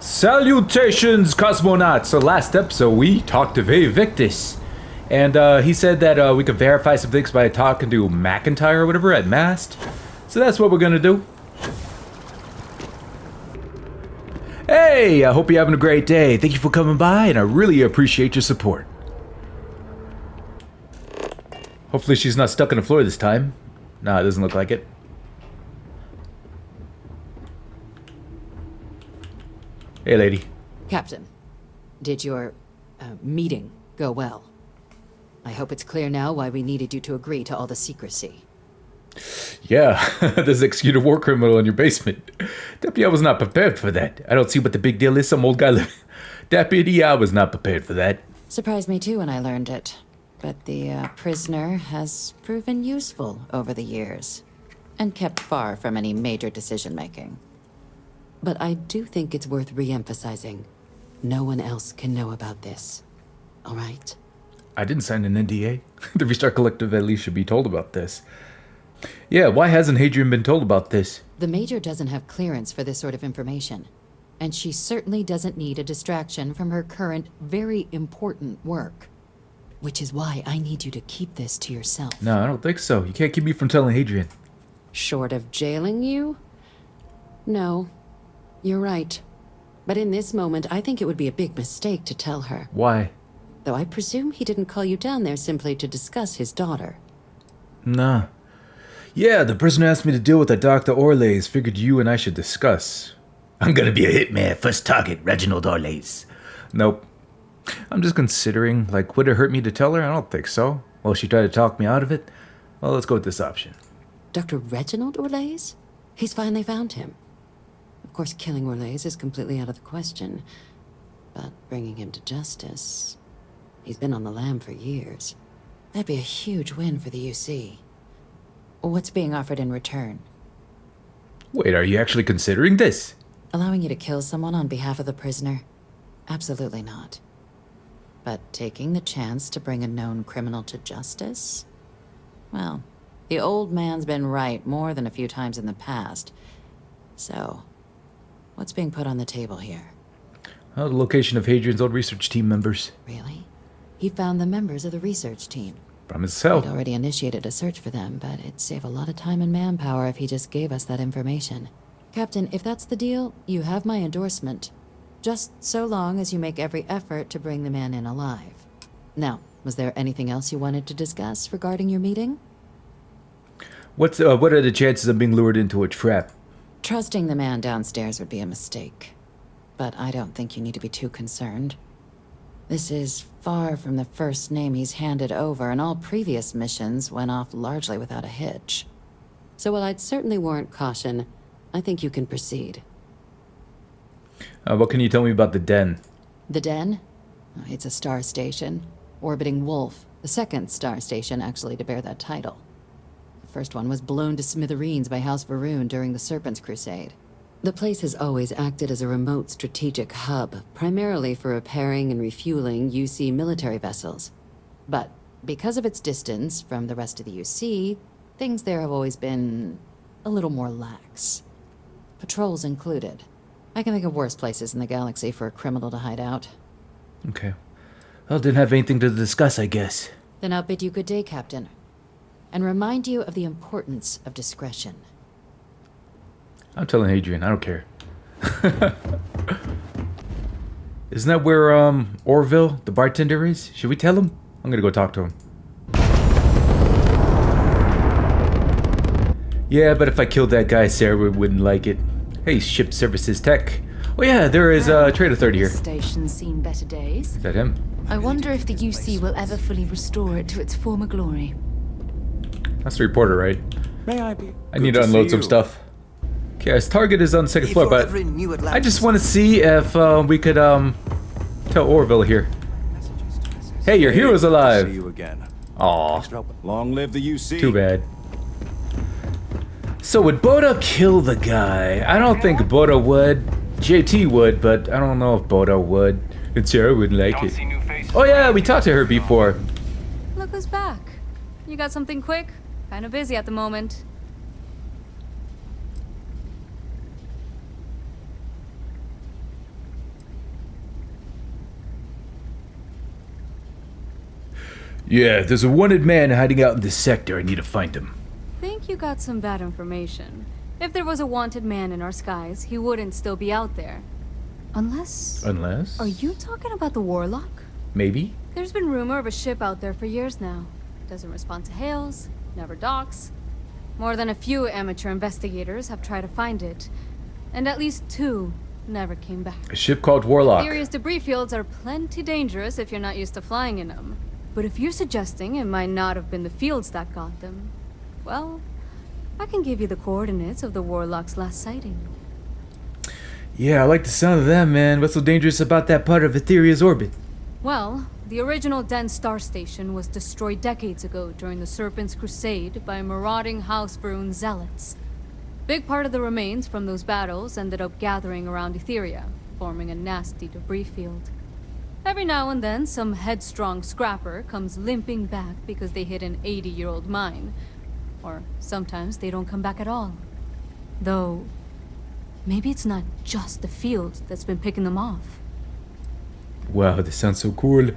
Salutations, cosmonauts! So last episode we talked to Victus, and he said that we could verify some things by talking to McIntyre or whatever at Mast. So that's what we're gonna do. Hey, I hope you're having a great day. Thank you for coming by, and I really appreciate your support. Hopefully she's not stuck on the floor this time. Nah, it doesn't look like it. Hey, lady. Captain, did your meeting go well? I hope it's clear now why we needed you to agree to all the secrecy. Yeah, there's an executed war criminal in your basement. Deputy, I was not prepared for that. I don't see what the big deal is. Some old guy living. Deputy, I was not prepared for that. Surprised me too when I learned it. But the prisoner has proven useful over the years, and kept far from any major decision-making. But I do think it's worth re-emphasizing. No one else can know about this. All right? I didn't sign an NDA. The Restart Collective at least should be told about this. Yeah, why hasn't Hadrian been told about this? The Major doesn't have clearance for this sort of information. And she certainly doesn't need a distraction from her current, very important work. Which is why I need you to keep this to yourself. No, I don't think so. You can't keep me from telling Hadrian. Short of jailing you? No. You're right. But in this moment, I think it would be a big mistake to tell her. Why? Though I presume he didn't call you down there simply to discuss his daughter. Nah. Yeah, the prisoner asked me to deal with the Dr. Orlays. Figured you and I should discuss. I'm gonna be a hitman. First target, Reginald Orlays. Nope. I'm just considering, like, would it hurt me to tell her? I don't think so. Well, she tried to talk me out of it. Well, let's go with this option. Dr. Reginald Orlays? He's finally found him. Of course, killing Orlays is completely out of the question. But bringing him to justice... He's been on the lam for years. That'd be a huge win for the UC. What's being offered in return? Wait, are you actually considering this? Allowing you to kill someone on behalf of the prisoner? Absolutely not. But taking the chance to bring a known criminal to justice? Well, the old man's been right more than a few times in the past. So, what's being put on the table here? Oh, the location of Hadrian's old research team members. Really? He found the members of the research team. Promise so. He'd already initiated a search for them, but it'd save a lot of time and manpower if he just gave us that information. Captain, if that's the deal, you have my endorsement. Just so long as you make every effort to bring the man in alive. Now, was there anything else you wanted to discuss regarding your meeting? What are the chances of being lured into a trap? Trusting the man downstairs would be a mistake. But I don't think you need to be too concerned. This is far from the first name he's handed over, and all previous missions went off largely without a hitch. So while I'd certainly warrant caution, I think you can proceed. What can you tell me about the Den? The Den? It's a star station, orbiting Wolf, the second star station actually to bear that title. The first one was blown to smithereens by House Varun during the Serpent's Crusade. The place has always acted as a remote strategic hub, primarily for repairing and refueling UC military vessels. But because of its distance from the rest of the UC, things there have always been a little more lax. Patrols included. I can think of worse places in the galaxy for a criminal to hide out. Okay. Well, didn't have anything to discuss, I guess. Then I'll bid you good day, Captain. And remind you of the importance of discretion. I'm telling Hadrian, I don't care. Isn't that where, Orville, the bartender, is? Should we tell him? I'm gonna go talk to him. Yeah, but if I killed that guy, Sarah wouldn't like it. Hey, ship services tech. Oh yeah, there is a trade authority here. Station's seen better days. Is that him? I wonder if the UC will ever fully restore it to its former glory. That's the reporter, right? May I be? I need to unload some stuff. Okay, his target is on the second floor, but I just want to see if we could tell Orville here. Hey, your hero's alive. See you again. Aw, Long live the UC. too bad. So would Boda kill the guy? I don't think Boda would. JT would, but I don't know if Boda would. And Sarah wouldn't like it. Oh yeah, we talked to her before. Look who's back. You got something quick? Kinda busy at the moment. Yeah, there's a wanted man hiding out in this sector. I need to find him. Think you got some bad information. If there was a wanted man in our skies, he wouldn't still be out there. Unless... Unless? Are you talking about the Warlock? Maybe? There's been rumor of a ship out there for years now. Doesn't respond to hails, never docks. More than a few amateur investigators have tried to find it. And at least 2 never came back. A ship called Warlock. Serious debris fields are plenty dangerous if you're not used to flying in them. But if you're suggesting it might not have been the fields that got them, well, I can give you the coordinates of the Warlock's last sighting. Yeah, I like the sound of that, man. What's so dangerous about that part of Etheria's orbit? Well, the original Den Star Station was destroyed decades ago during the Serpent's Crusade by marauding House Varun zealots. Big part of the remains from those battles ended up gathering around Etheria, forming a nasty debris field. Every now and then, some headstrong scrapper comes limping back because they hit an 80-year-old mine. Or sometimes they don't come back at all. Though, maybe it's not just the field that's been picking them off. Wow, this sounds so cool.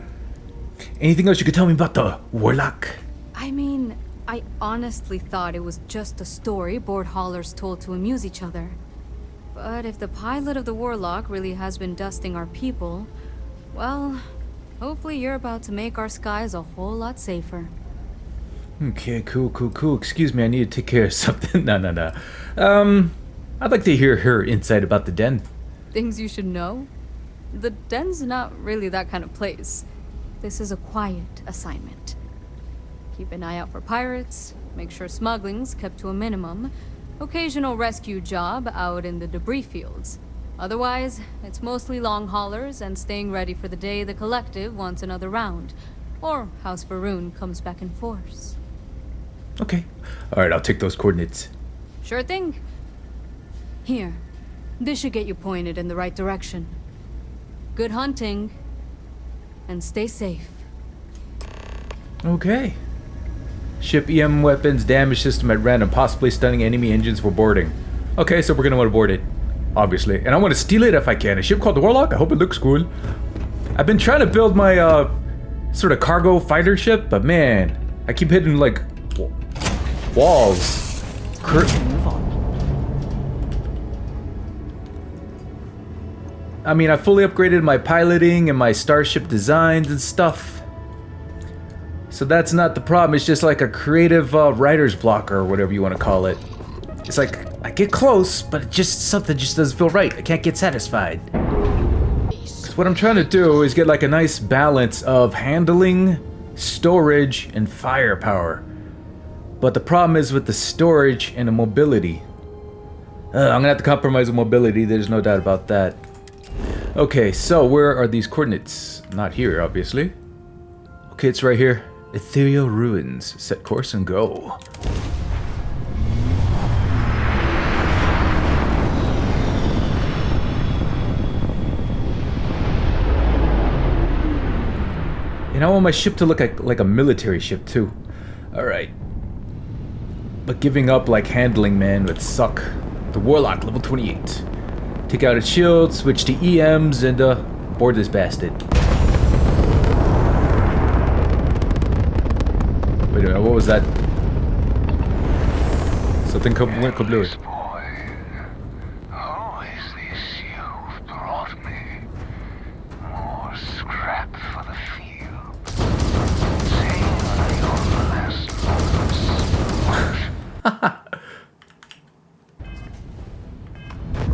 Anything else you could tell me about the Warlock? I mean, I honestly thought it was just a story board haulers told to amuse each other. But if the pilot of the Warlock really has been dusting our people, well, hopefully you're about to make our skies a whole lot safer. Okay, cool. Excuse me, I need to take care of something. No. I'd like to hear her insight about the den. Things you should know? The den's not really that kind of place. This is a quiet assignment. Keep an eye out for pirates, make sure smuggling's kept to a minimum, occasional rescue job out in the debris fields. Otherwise, it's mostly long haulers and staying ready for the day the collective wants another round, or House Varun comes back in force. Okay. Alright, I'll take those coordinates. Sure thing. Here, this should get you pointed in the right direction. Good hunting, and stay safe. Okay. Ship EM weapons damage system at random, possibly stunning enemy engines for boarding. Okay, so we're gonna want to board it, obviously. And I want to steal it if I can. A ship called the Warlock? I hope it looks cool. I've been trying to build my, sort of cargo fighter ship, but man, I keep hitting, like, walls. Move on. I mean, I fully upgraded my piloting and my starship designs and stuff. So that's not the problem. It's just like a creative writer's block or whatever you want to call it. It's like, I get close, but it just something just doesn't feel right. I can't get satisfied. 'Cause what I'm trying to do is get like a nice balance of handling, storage, and firepower. But the problem is with the storage and the mobility. I'm gonna have to compromise with mobility, there's no doubt about that. Okay, so where are these coordinates? Not here, obviously. Okay, it's right here. Ethereal Ruins. Set course and go. And I want my ship to look like a military ship too. Alright. But giving up like handling, man, would suck. The Warlock, level 28. Take out its shield, switch to EMs, and board this bastard. Wait a minute, what was that? Something went kablooey. Who is this you've brought me? More scrap for the field. Savor your last moments.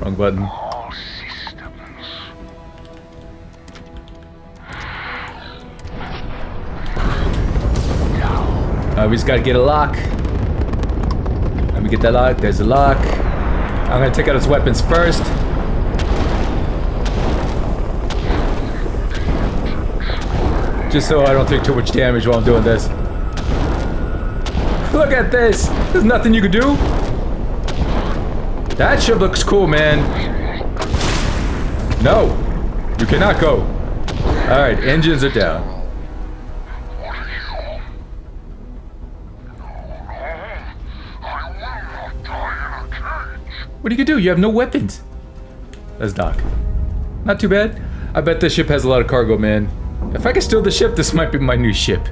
Wrong button. All systems. We just gotta get a lock. Let me get that lock. There's a lock. I'm gonna take out his weapons first. Just so I don't take too much damage while I'm doing this. Look at this! There's nothing you can do. That ship looks cool, man. No! You cannot go. Alright, engines are down. What do you do? You have no weapons. That's Doc. Not too bad. I bet this ship has a lot of cargo, man. If I can steal the ship, this might be my new ship.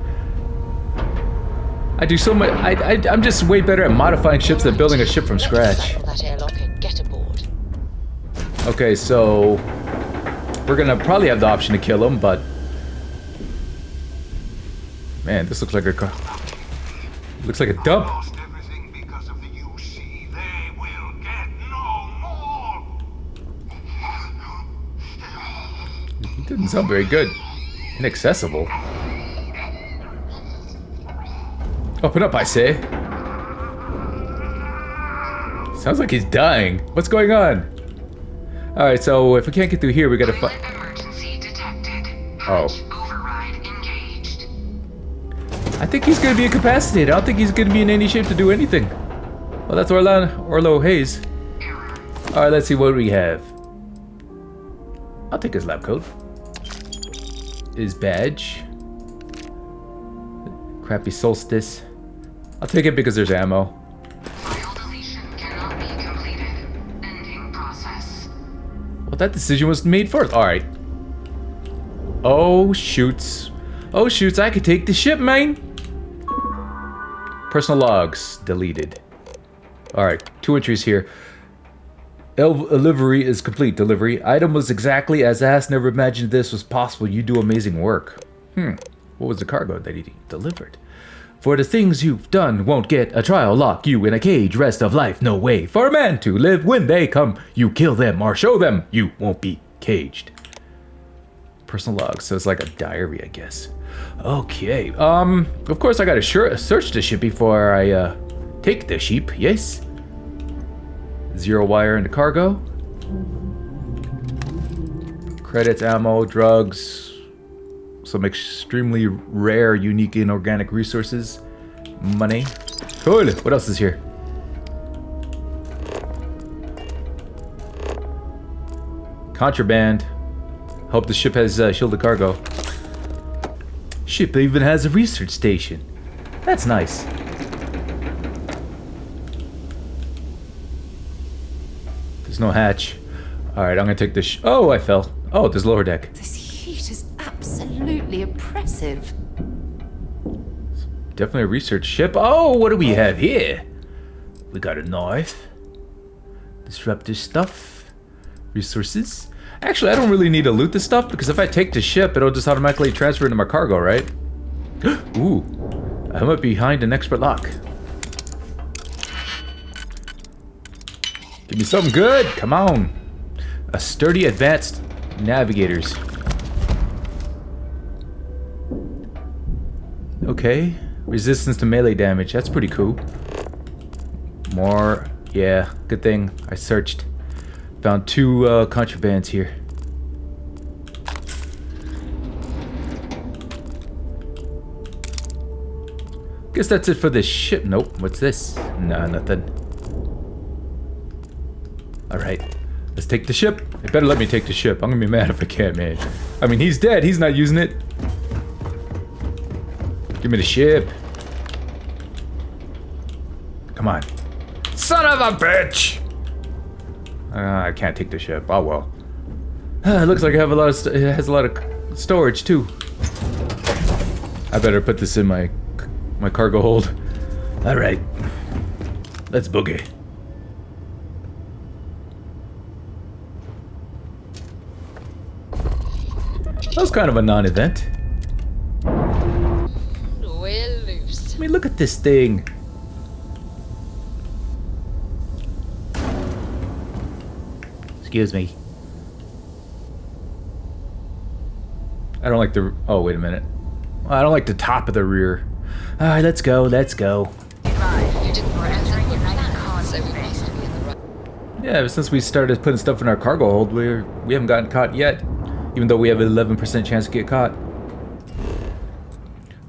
I do so much. I'm just way better at modifying ships than building a ship from scratch. That airlock and get aboard. Okay, so we're gonna probably have the option to kill him, but man, this looks like a dump. Lost everything because of the UC. They will get no more. He didn't sound very good. Inaccessible. Open up, I say. Sounds like he's dying. What's going on? Alright, so if we can't get through here, we gotta find. Emergency detected. Oh. Override engaged. I think he's gonna be incapacitated. I don't think he's gonna be in any shape to do anything. Well, that's Orlo Hayes. Alright, let's see what we have. I'll take his lab coat. His badge. Crappy solstice. I'll take it because there's ammo. File deletion cannot be completed. Ending process. Well, that decision was made first. Alright. Oh, shoots. Oh, shoots. I could take the ship, man. Personal logs. Deleted. Alright. 2 entries here. Delivery is complete. Delivery. Item was exactly as asked. Never imagined this was possible. You do amazing work. What was the cargo that he delivered? For the things you've done won't get a trial, lock you in a cage, rest of life, no way for a man to live. When they come, you kill them or show them you won't be caged. Personal log, so it's like a diary, I guess. Okay, of course I gotta search the ship before I, take the sheep, yes? 0 wire into cargo. Credits, ammo, drugs. Some extremely rare, unique, inorganic resources. Money. Cool. What else is here? Contraband. Hope the ship has shielded cargo. Ship even has a research station. That's nice. There's no hatch. Alright, I'm gonna take this. Oh, I fell. Oh, there's lower deck. This heat is absolutely oppressive. Definitely a research ship. Oh, what do we have here? We got a knife. Disruptive stuff. Resources. Actually, I don't really need to loot this stuff because if I take the ship, it'll just automatically transfer into my cargo, right? Ooh. I might be behind an expert lock. Give me something good. Come on. A sturdy advanced navigators. Okay. Resistance to melee damage. That's pretty cool. More. Yeah. Good thing I searched. Found 2 contrabands here. Guess that's it for this ship. Nope. What's this? Nah, nothing. Alright. Let's take the ship. They better let me take the ship. I'm gonna be mad if I can't, man. I mean, he's dead. He's not using it. Give me the ship. Come on. Son of a bitch! I can't take the ship. Oh well. It looks like I have a lot of. It has a lot of storage too. I better put this in my cargo hold. All right. Let's boogie. That was kind of a non-event. We're loose. I mean, look at this thing. Excuse me. I don't like the... Oh, wait a minute. I don't like the top of the rear. Alright, let's go, let's go. You didn't entering your plan, so we must be in the right. Yeah, ever since we started putting stuff in our cargo hold, we haven't gotten caught yet. Even though we have an 11% chance to get caught.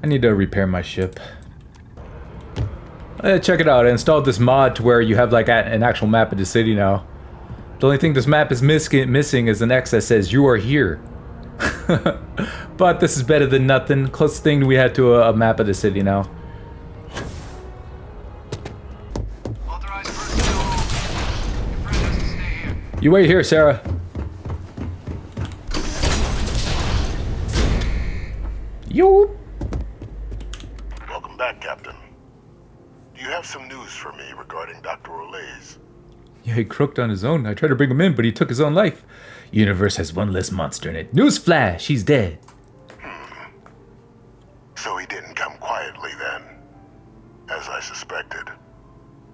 I need to repair my ship. Check it out, I installed this mod to where you have like an actual map of the city now. The only thing this map is missing is an X that says you are here. But this is better than nothing. Closest thing we had to a map of the city now. Authorized personnel. Your friend has to stay here. You wait here, Sarah. Yo. Welcome back, Captain. have some news for me regarding Dr. Olays. Yeah, he croaked on his own. I tried to bring him in, but he took his own life. Universe has one less monster in it. Newsflash, he's dead. So he didn't come quietly then, as I suspected.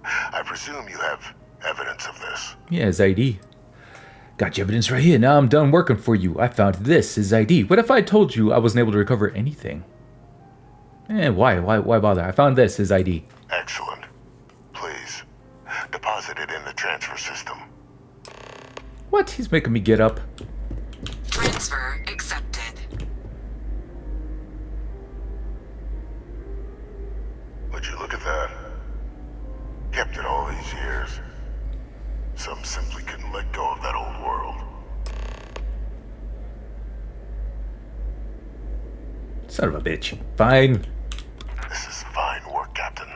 I presume you have evidence of this. Yeah, his ID. Got your evidence right here. Now I'm done working for you. I found this, his ID. What if I told you I wasn't able to recover anything? Why bother? I found this, his ID. Excellent. Please, deposit it in the transfer system. What? He's making me get up. Transfer accepted. Would you look at that? Kept it all these years. Some simply couldn't let go of that old world. Son of a bitch. Fine. This is fine work, Captain.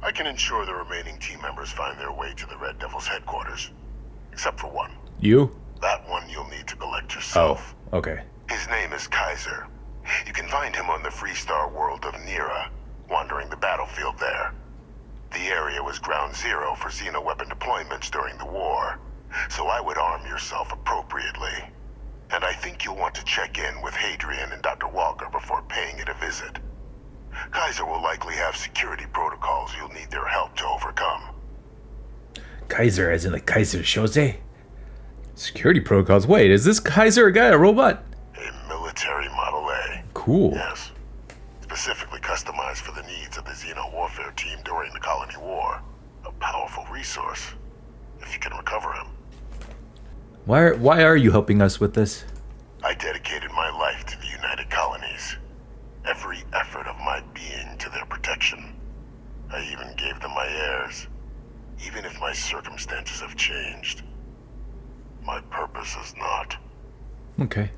I can ensure the remaining team members find their way to the Red Devil's headquarters. Except for one. You? That one you'll need to collect yourself. Oh, okay. His name is Kaiser. You can find him on the Freestar world of Nira, wandering the battlefield there. The area was ground zero for xeno-weapon deployments during the war, so I would arm yourself appropriately. And I think you'll want to check in with Hadrian and Dr. Walker before paying it a visit. Kaiser will likely have security protocols you'll need their help to overcome. Kaiser as in like Kaiser Soze? Security protocols? Wait, is this Kaiser a guy, a robot? A military Model A. Cool. Yes. Specifically customized for the needs of the Xeno warfare team during the Colony War. A powerful resource, if you can recover him. Why are you helping us with this? I dedicated my life to the United Colonies. Every effort of my being to their protection. I even gave them my heirs. Even if my circumstances have changed. My purpose has not. Okay.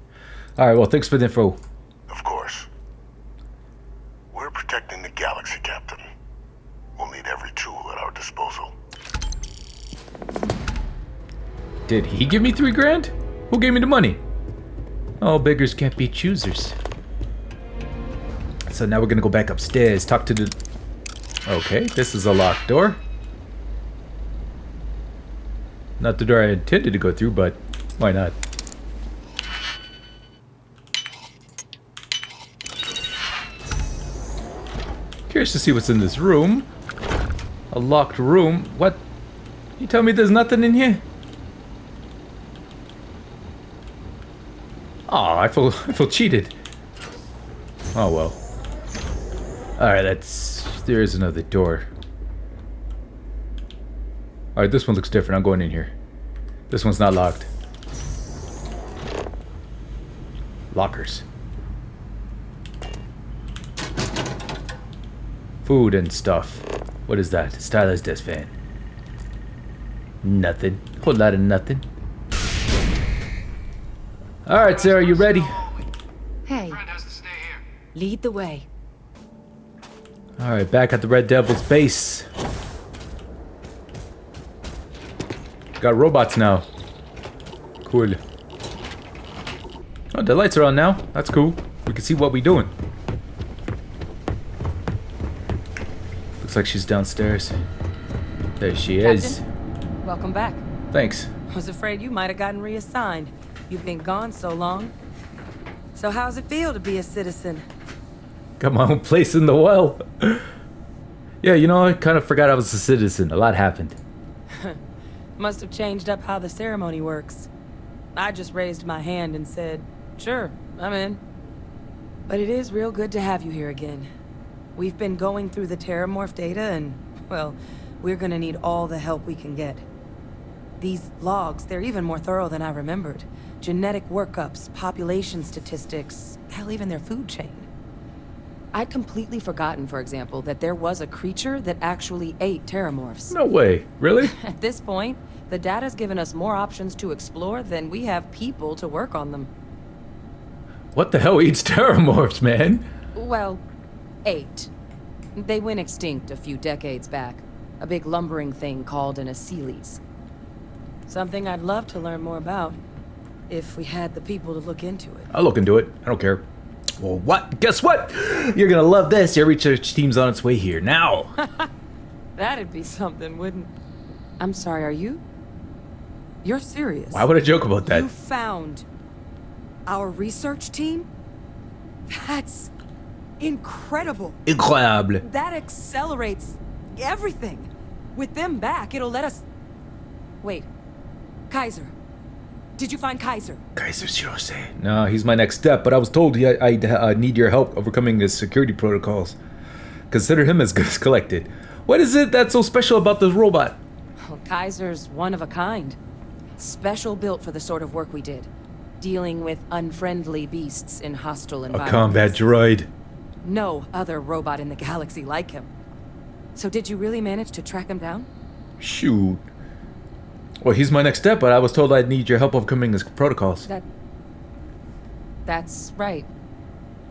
Alright, well, thanks for the info. Of course. We're protecting the galaxy, Captain. We'll need every tool at our disposal. Did he give me $3 grand? Who gave me the money? Oh, beggars can't be choosers. So now we're gonna go back upstairs, talk to the... Okay, this is a locked door. Not the door I intended to go through, but why not? Curious to see what's in this room. A locked room. What? You tell me there's nothing in here? Oh, I feel cheated. Oh well. Alright, there is another door. Alright, this one looks different. I'm going in here. This one's not locked. Lockers. Food and stuff. What is that? StarUI. Nothing. Whole lot of nothing. Alright, Sarah, you ready? Hey, lead the way. Alright, back at the Red Devil's base. Got robots now. Cool. Oh, the lights are on now. That's cool. We can see what we're doing. Looks like she's downstairs. There she is. Captain, welcome back. Thanks. Was afraid you might have gotten reassigned. You've been gone so long. So how's it feel to be a citizen? Got my own place in the well. Yeah, you know, I kind of forgot I was a citizen. A lot happened. Must have changed up how the ceremony works. I just raised my hand and said, sure, I'm in. But it is real good to have you here again. We've been going through the Terramorph data and, well, we're gonna need all the help we can get. These logs, they're even more thorough than I remembered. Genetic workups, population statistics, hell, even their food chain. I'd completely forgotten, for example, that there was a creature that actually ate Terramorphs. No way. Really? At this point, the data's given us more options to explore than we have people to work on them. What the hell eats Terramorphs, man? Well, ate. They went extinct a few decades back. A big lumbering thing called an Aceles. Something I'd love to learn more about, if we had the people to look into it. I'll look into it. I don't care. Well, what? Guess what? You're gonna love this. Your research team's on its way here now. That'd be something, wouldn't... I'm sorry, are you? You're serious? Why would I joke about that? You found our research team? That's incredible. Incroyable. That accelerates everything. With them back, it'll let us... Wait. Kaiser. Did you find Kaiser? Kaiser Jose. No, he's my next step, but I was told I need your help overcoming his security protocols. Consider him as good as collected. What is it that's so special about this robot? Well, Kaiser's one of a kind. Special built for the sort of work we did. Dealing with unfriendly beasts in hostile environments. A combat droid. No other robot in the galaxy like him. So did you really manage to track him down? Shoot. Well, he's my next step, but I was told I'd need your help overcoming his protocols. That's right.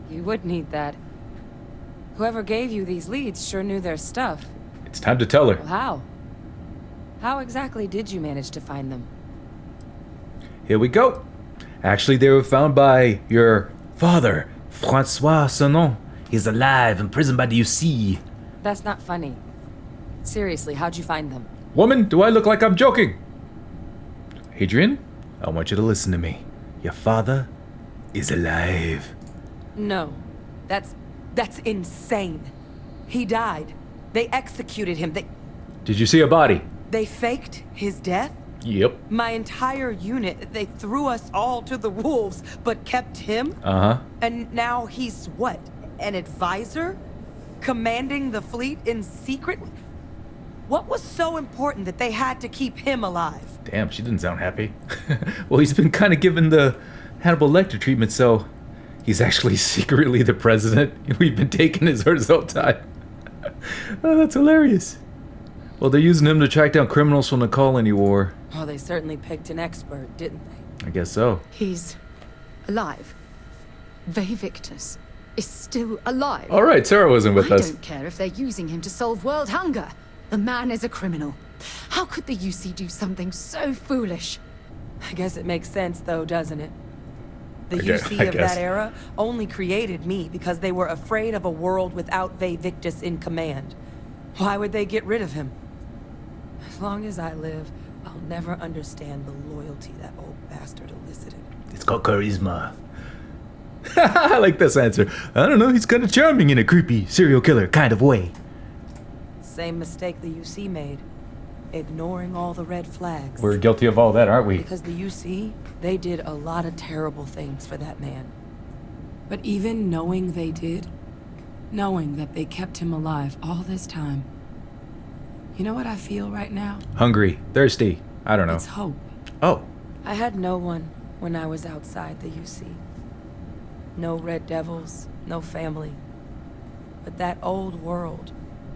You would need that. Whoever gave you these leads sure knew their stuff. It's time to tell her. Well, how? How exactly did you manage to find them? Here we go. Actually, they were found by your father, Francois Sonon. He's alive, imprisoned by the UC. That's not funny. Seriously, how'd you find them? Woman, do I look like I'm joking? Adrian, I want you to listen to me. Your father is alive. No. That's insane. He died. They executed him. Did you see a body? They faked his death? Yep. My entire unit, they threw us all to the wolves, but kept him? Uh-huh. And now he's what? An advisor? Commanding the fleet in secret? What was so important that they had to keep him alive? Damn, she didn't sound happy. Well, he's been kind of given the Hannibal Lecter treatment, so he's actually secretly the president. We've been taking his orders all the time. Oh, that's hilarious. Well, they're using him to track down criminals from the colony war. Oh, they certainly picked an expert, didn't they? I guess so. He's alive. VAVictus is still alive. All right, Sarah wasn't with us. I don't care if they're using him to solve world hunger. The man is a criminal. How could the UC do something so foolish? I guess it makes sense, though, doesn't it? The I UC of guess. that era only created me because they were afraid of a world without VAVictus in command. Why would they get rid of him? As long as I live, I'll never understand the loyalty that old bastard elicited. It's called charisma. I like this answer. I don't know, he's kind of charming in a creepy serial killer kind of way. Same mistake the UC made. Ignoring all the red flags. We're guilty of all that, aren't we? Because the UC, they did a lot of terrible things for that man. But even knowing they did, knowing that they kept him alive all this time, you know what I feel right now? Hungry, thirsty, I don't know. It's hope. Oh. I had no one when I was outside the UC. No Red Devils, no family. But that old world,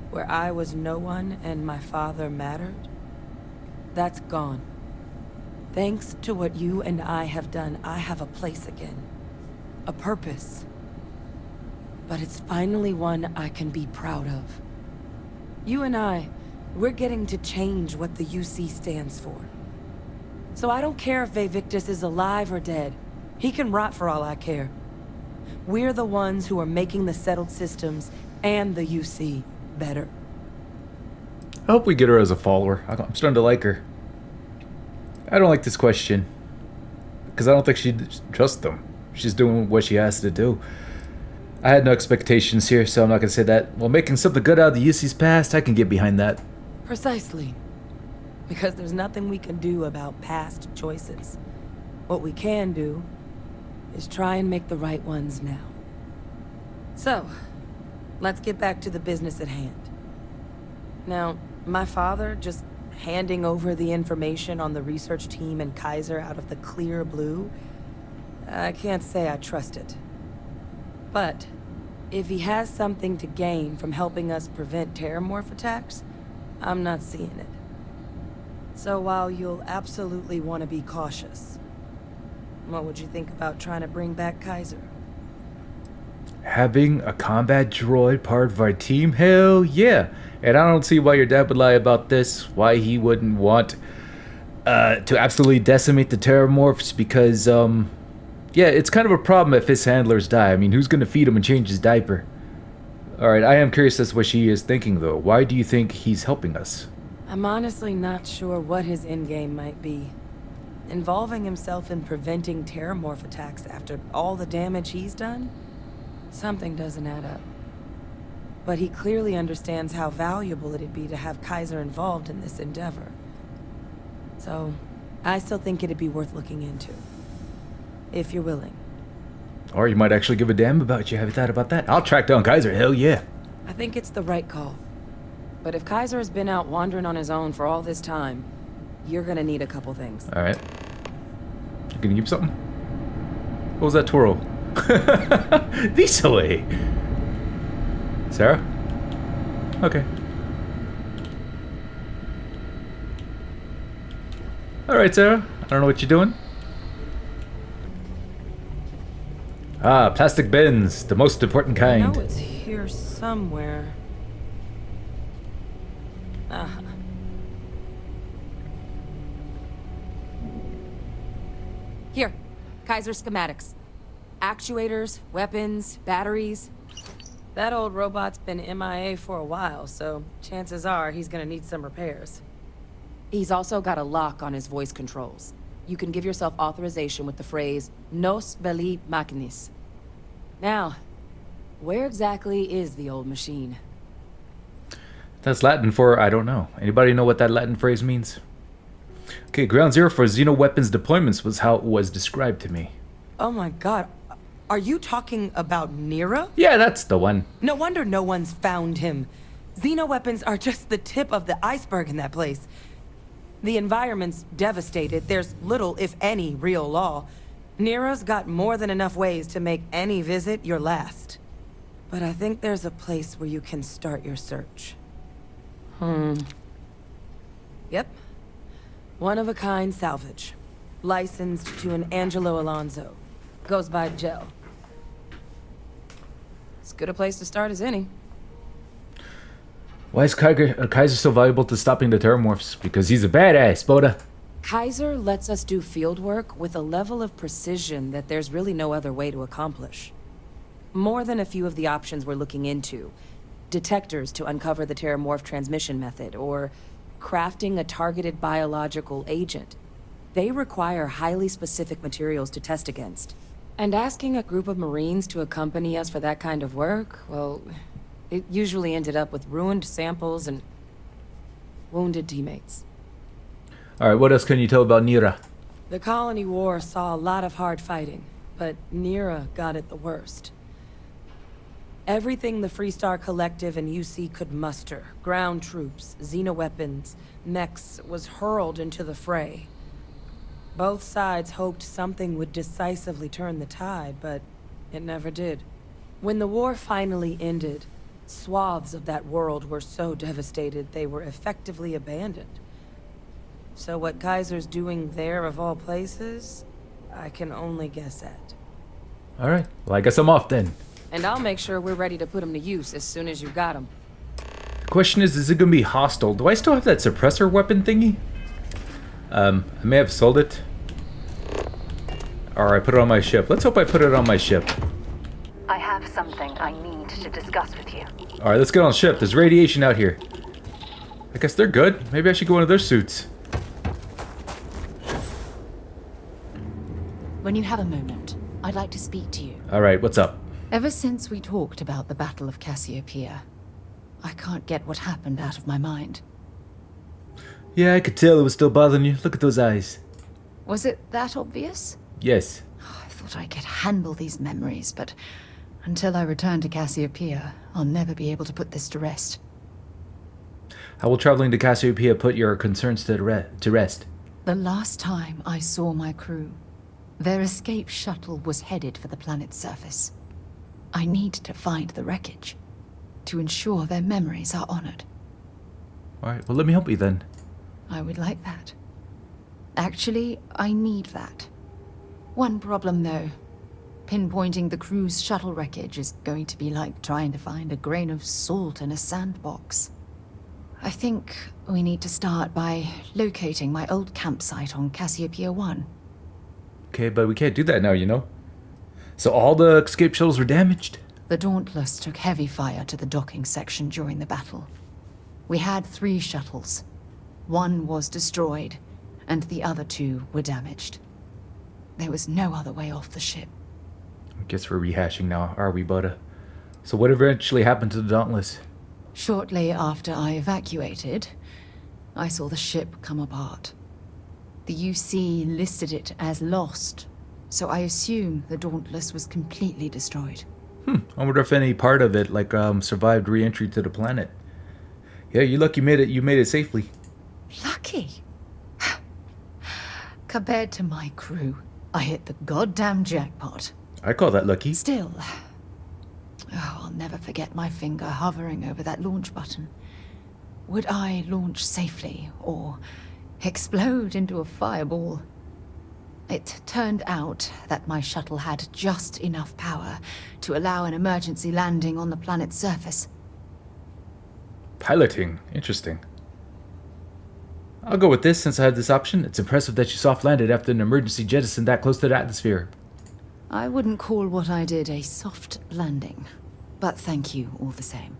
where I was no one and my father mattered, that's gone. Thanks to what you and I have done, I have a place again. A purpose. But it's finally one I can be proud of. You and I, we're getting to change what the UC stands for. So I don't care if VAVictus is alive or dead. He can rot for all I care. We're the ones who are making the settled systems and the UC better. I hope we get her as a follower. I'm starting to like her. I don't like this question. Because I don't think she trusts them. She's doing what she has to do. I had no expectations here, so I'm not going to say that. Well, making something good out of the UC's past, I can get behind that. Precisely. Because there's nothing we can do about past choices. What we can do is try and make the right ones now. So, let's get back to the business at hand. Now, my father just handing over the information on the research team and Kaiser out of the clear blue, I can't say I trust it. But if he has something to gain from helping us prevent terramorph attacks, I'm not seeing it. So while you'll absolutely want to be cautious, what would you think about trying to bring back Kaiser? Having a combat droid part of our team? Hell yeah! And I don't see why your dad would lie about this, why he wouldn't want to absolutely decimate the terramorphs, because, yeah, it's kind of a problem if his handlers die. I mean, who's going to feed him and change his diaper? Alright, I am curious as to what she is thinking, though. Why do you think he's helping us? I'm honestly not sure what his endgame might be. Involving himself in preventing terramorph attacks after all the damage he's done? Something doesn't add up. But he clearly understands how valuable it'd be to have Kaiser involved in this endeavor. So, I still think it'd be worth looking into. If you're willing. Or you might actually give a damn about you. Have you thought about that? I'll track down Kaiser, hell yeah. I think it's the right call. But if Kaiser has been out wandering on his own for all this time, you're gonna need a couple things. Alright. You gonna keep something? What was that twirl? This way. Sarah? Okay. Alright, Sarah. I don't know what you're doing. Ah, plastic bins. The most important kind. I know it's here somewhere. Uh-huh. Here. Kaiser schematics. Actuators, weapons, batteries. That old robot's been MIA for a while, so chances are he's gonna need some repairs. He's also got a lock on his voice controls. You can give yourself authorization with the phrase, Nos belli machinis. Now, where exactly is the old machine? That's Latin for I don't know. Anybody know what that Latin phrase means? Okay, ground zero for Xeno weapons deployments was how it was described to me. Oh my god. Are you talking about Nira? Yeah, that's the one. No wonder no one's found him. Xeno weapons are just the tip of the iceberg in that place. The environment's devastated. There's little, if any, real law. Nira's got more than enough ways to make any visit your last. But I think there's a place where you can start your search. Yep. One-of-a-kind salvage. Licensed to an Angelo Alonso. Goes by Gel. As good a place to start as any. Why is Kaiser so valuable to stopping the terramorphs? Because he's a badass, Boda. Kaiser lets us do field work with a level of precision that there's really no other way to accomplish. More than a few of the options we're looking into. Detectors to uncover the terramorph transmission method, or crafting a targeted biological agent. They require highly specific materials to test against. And asking a group of Marines to accompany us for that kind of work, well, it usually ended up with ruined samples and wounded teammates. Alright, what else can you tell about Nira? The Colony War saw a lot of hard fighting, but Nira got it the worst. Everything the Freestar Collective and UC could muster, ground troops, xenoweapons, mechs, was hurled into the fray. Both sides hoped something would decisively turn the tide, but it never did. When the war finally ended, swaths of that world were so devastated they were effectively abandoned. So what Kaiser's doing there of all places, I can only guess at. Alright, well I guess I'm off then. And I'll make sure we're ready to put him to use as soon as you got him. The question is it gonna be hostile? Do I still have that suppressor weapon thingy? I may have sold it. Or I put it on my ship. Let's hope I put it on my ship. I have something I need to discuss with you. Alright, let's get on the ship. There's radiation out here. I guess they're good. Maybe I should go into their suits. When you have a moment, I'd like to speak to you. Alright, what's up? Ever since we talked about the Battle of Cassiopeia, I can't get what happened out of my mind. Yeah, I could tell it was still bothering you. Look at those eyes. Was it that obvious? Yes. I thought I could handle these memories, but until I return to Cassiopeia, I'll never be able to put this to rest. How will traveling to Cassiopeia put your concerns to rest? The last time I saw my crew, their escape shuttle was headed for the planet's surface. I need to find the wreckage to ensure their memories are honored. Alright, well let me help you then. I would like that. Actually, I need that. One problem though. Pinpointing the crew's shuttle wreckage is going to be like trying to find a grain of salt in a sandbox. I think we need to start by locating my old campsite on Cassiopeia 1. Okay, but we can't do that now, you know? So all the escape shuttles were damaged? The Dauntless took heavy fire to the docking section during the battle. We had 3 shuttles. 1 was destroyed, and the other 2 were damaged. There was no other way off the ship. I guess we're rehashing now, are we, Buddha? So what eventually happened to the Dauntless? Shortly after I evacuated, I saw the ship come apart. The UC listed it as lost, so I assume the Dauntless was completely destroyed. I wonder if any part of it, like, survived re-entry to the planet. Yeah, you're lucky you made it safely. Lucky? Compared to my crew, I hit the goddamn jackpot. I call that lucky. Still, I'll never forget my finger hovering over that launch button. Would I launch safely, or explode into a fireball? It turned out that my shuttle had just enough power to allow an emergency landing on the planet's surface. Piloting. Interesting. I'll go with this since I had this option. It's impressive that you soft landed after an emergency jettison that close to the atmosphere. I wouldn't call what I did a soft landing, but thank you all the same.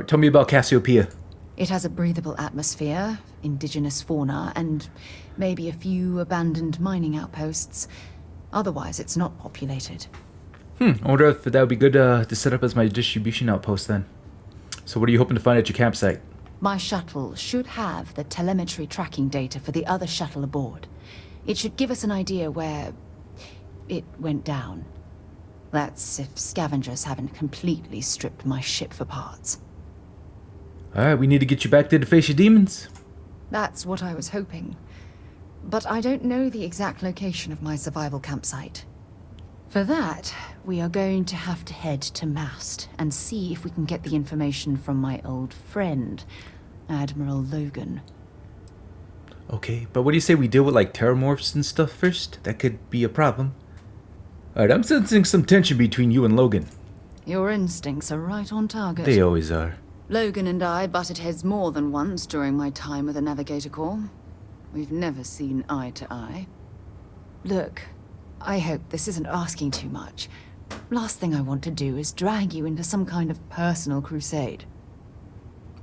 Tell me about Cassiopeia. It has a breathable atmosphere, indigenous fauna, and maybe a few abandoned mining outposts. Otherwise, it's not populated. I wonder if that would be good to set up as my distribution outpost then. So what are you hoping to find at your campsite? My shuttle should have the telemetry tracking data for the other shuttle aboard. It should give us an idea where it went down. That's if scavengers haven't completely stripped my ship for parts. Alright, we need to get you back there to face your demons. That's what I was hoping. But I don't know the exact location of my survival campsite. For that, we are going to have to head to Mast and see if we can get the information from my old friend, Admiral Logan. Okay, but what do you say we deal with like terramorphs and stuff first? That could be a problem. Alright, I'm sensing some tension between you and Logan. Your instincts are right on target. They always are. Logan and I butted heads more than once during my time with the Navigator Corps. We've never seen eye to eye. Look, I hope this isn't asking too much. Last thing I want to do is drag you into some kind of personal crusade.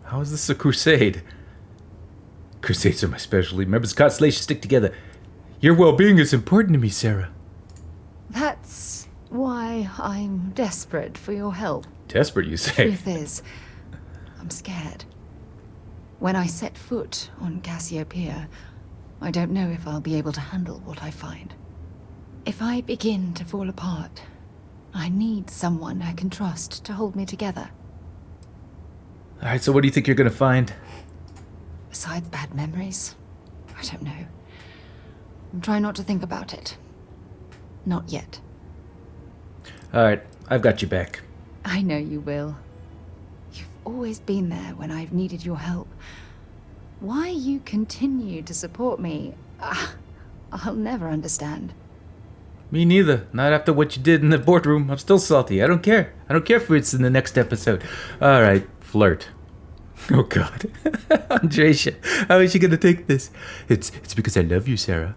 How is this a crusade? Crusades are my specialty. Members of Constellation stick together. Your well-being is important to me, Sarah. That's why I'm desperate for your help. Desperate, you say? Truth is, I'm scared. When I set foot on Cassiopeia, I don't know if I'll be able to handle what I find. If I begin to fall apart, I need someone I can trust to hold me together. Alright, so what do you think you're gonna find? Besides bad memories, I don't know. I'm trying not to think about it. Not yet. Alright, I've got you back. I know you will. You've always been there when I've needed your help. Why you continue to support me, I'll never understand. Me neither. Not after what you did in the boardroom. I'm still salty. I don't care. I don't care if it's in the next episode. Alright, flirt. Oh god. Andrea, how is she gonna take this? It's because I love you, Sarah.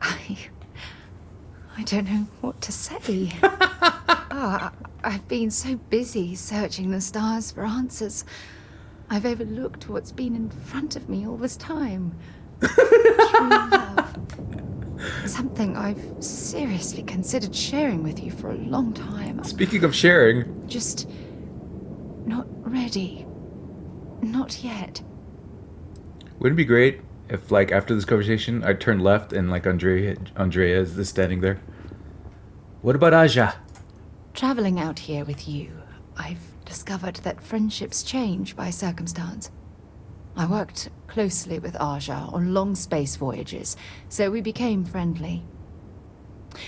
I don't know what to say. I've been so busy searching the stars for answers. I've overlooked what's been in front of me all this time. True love. Something I've seriously considered sharing with you for a long time. Speaking of sharing... Just... not ready. Not yet. Wouldn't it be great if, like, after this conversation, I turned left and, like, Andrea is standing there? What about Aja? Traveling out here with you, I've discovered that friendships change by circumstance. I worked closely with Aja on long space voyages, so we became friendly.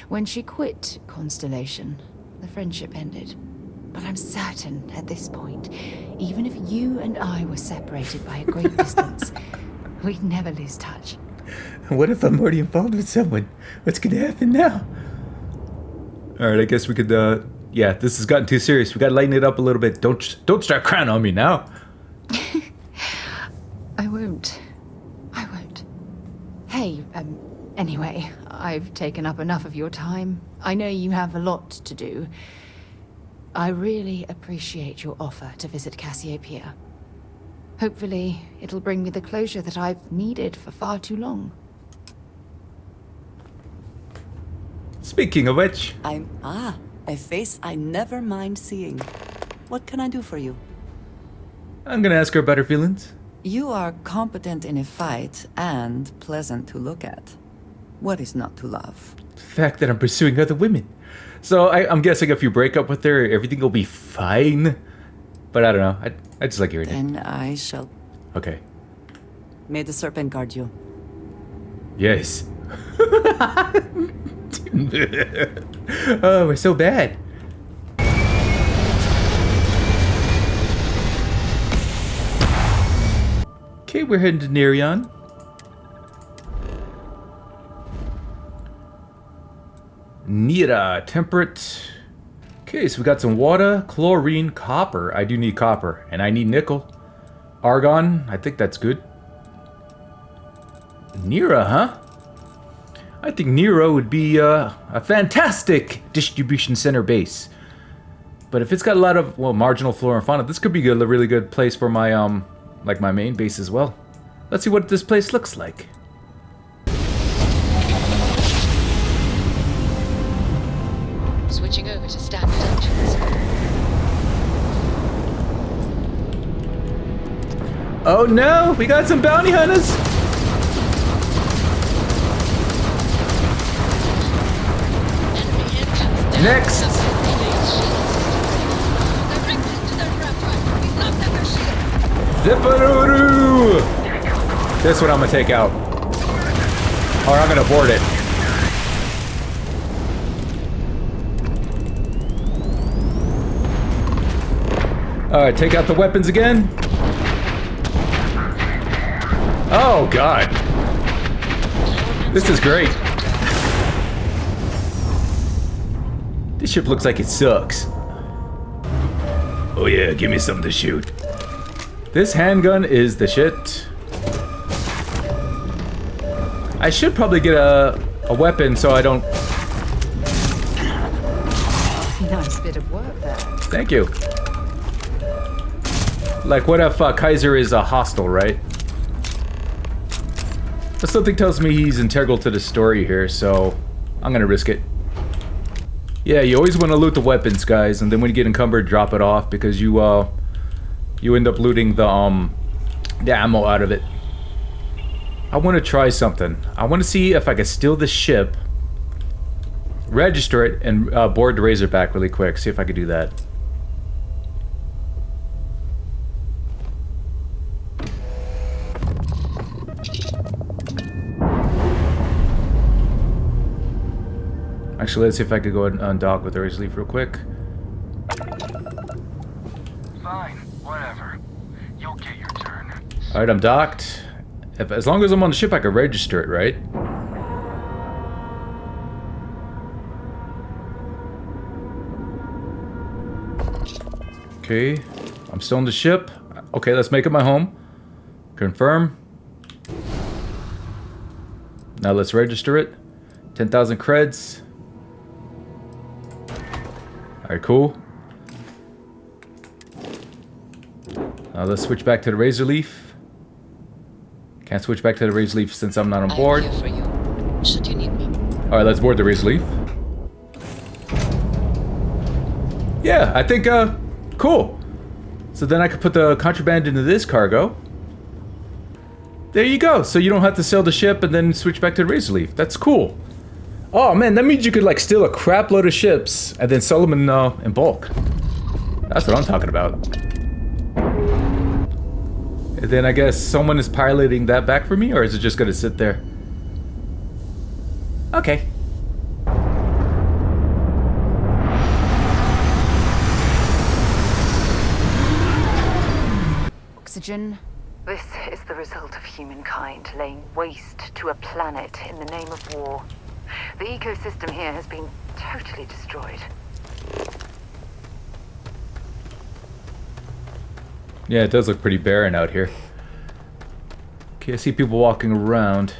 When she quit Constellation, the friendship ended. But I'm certain at this point, even if you and I were separated by a great distance, we'd never lose touch. What if I'm already involved with someone? What's gonna happen now? Alright, I guess we could, yeah, this has gotten too serious. We gotta lighten it up a little bit. Don't start crying on me now. I won't. Hey, anyway, I've taken up enough of your time. I know you have a lot to do. I really appreciate your offer to visit Cassiopeia. Hopefully, it'll bring me the closure that I've needed for far too long. Speaking of which... a face I never mind seeing. What can I do for you? I'm gonna ask her about her feelings. You are competent in a fight and pleasant to look at. What is not to love? The fact that I'm pursuing other women. So I'm guessing if you break up with her, everything will be fine. But I don't know. I just like hearing it. Then I shall... Okay. May the serpent guard you. Yes. Oh, we're so bad. Okay, we're heading to Nerion. Nira, temperate. Okay, so we got some water, chlorine, copper. I do need copper, and I need nickel. Argon, I think that's good. Nira, huh? I think Nero would be a fantastic distribution center base. But if it's got a lot of, well, marginal flora and fauna, this could be a really good place for my, like my main base as well. Let's see what this place looks like. Switching over to standard engines. Oh no, we got some bounty hunters! Next! Zipperoo! This one I'm gonna take out. Or I'm gonna board it. Alright, take out the weapons again. Oh god. This is great. This ship looks like it sucks. Oh yeah, give me something to shoot. This handgun is the shit. I should probably get a weapon so I don't... Nice bit of work there. Thank you. Like, what if Kaiser is a hostile, right? But something tells me he's integral to the story here, so I'm gonna risk it. Yeah, you always want to loot the weapons, guys, and then when you get encumbered, drop it off because you end up looting the ammo out of it. I want to try something. I want to see if I can steal the ship, register it, and board the Razorback really quick. See if I could do that. Actually, let's see if I could go ahead and undock with the Razor Leaf real quick. Fine, whatever. You'll get your turn. Alright, I'm docked. As long as I'm on the ship, I can register it, right? Okay, I'm still on the ship. Okay, let's make it my home. Confirm. Now let's register it. 10,000 creds. Alright, cool. Now let's switch back to the Razor Leaf. Can't switch back to the Razor Leaf since I'm not on board. I'm here for you. Should you need me. Alright, let's board the Razor Leaf. Yeah, I think, cool. So then I could put the contraband into this cargo. There you go. So you don't have to sell the ship and then switch back to the Razor Leaf. That's cool. Oh man, that means you could like steal a crap load of ships and then sell them in bulk. That's what I'm talking about. And then I guess someone is piloting that back for me, or is it just gonna sit there? Okay. Oxygen. This is the result of humankind laying waste to a planet in the name of war. The ecosystem here has been totally destroyed. Yeah, it does look pretty barren out here. Okay, I see people walking around.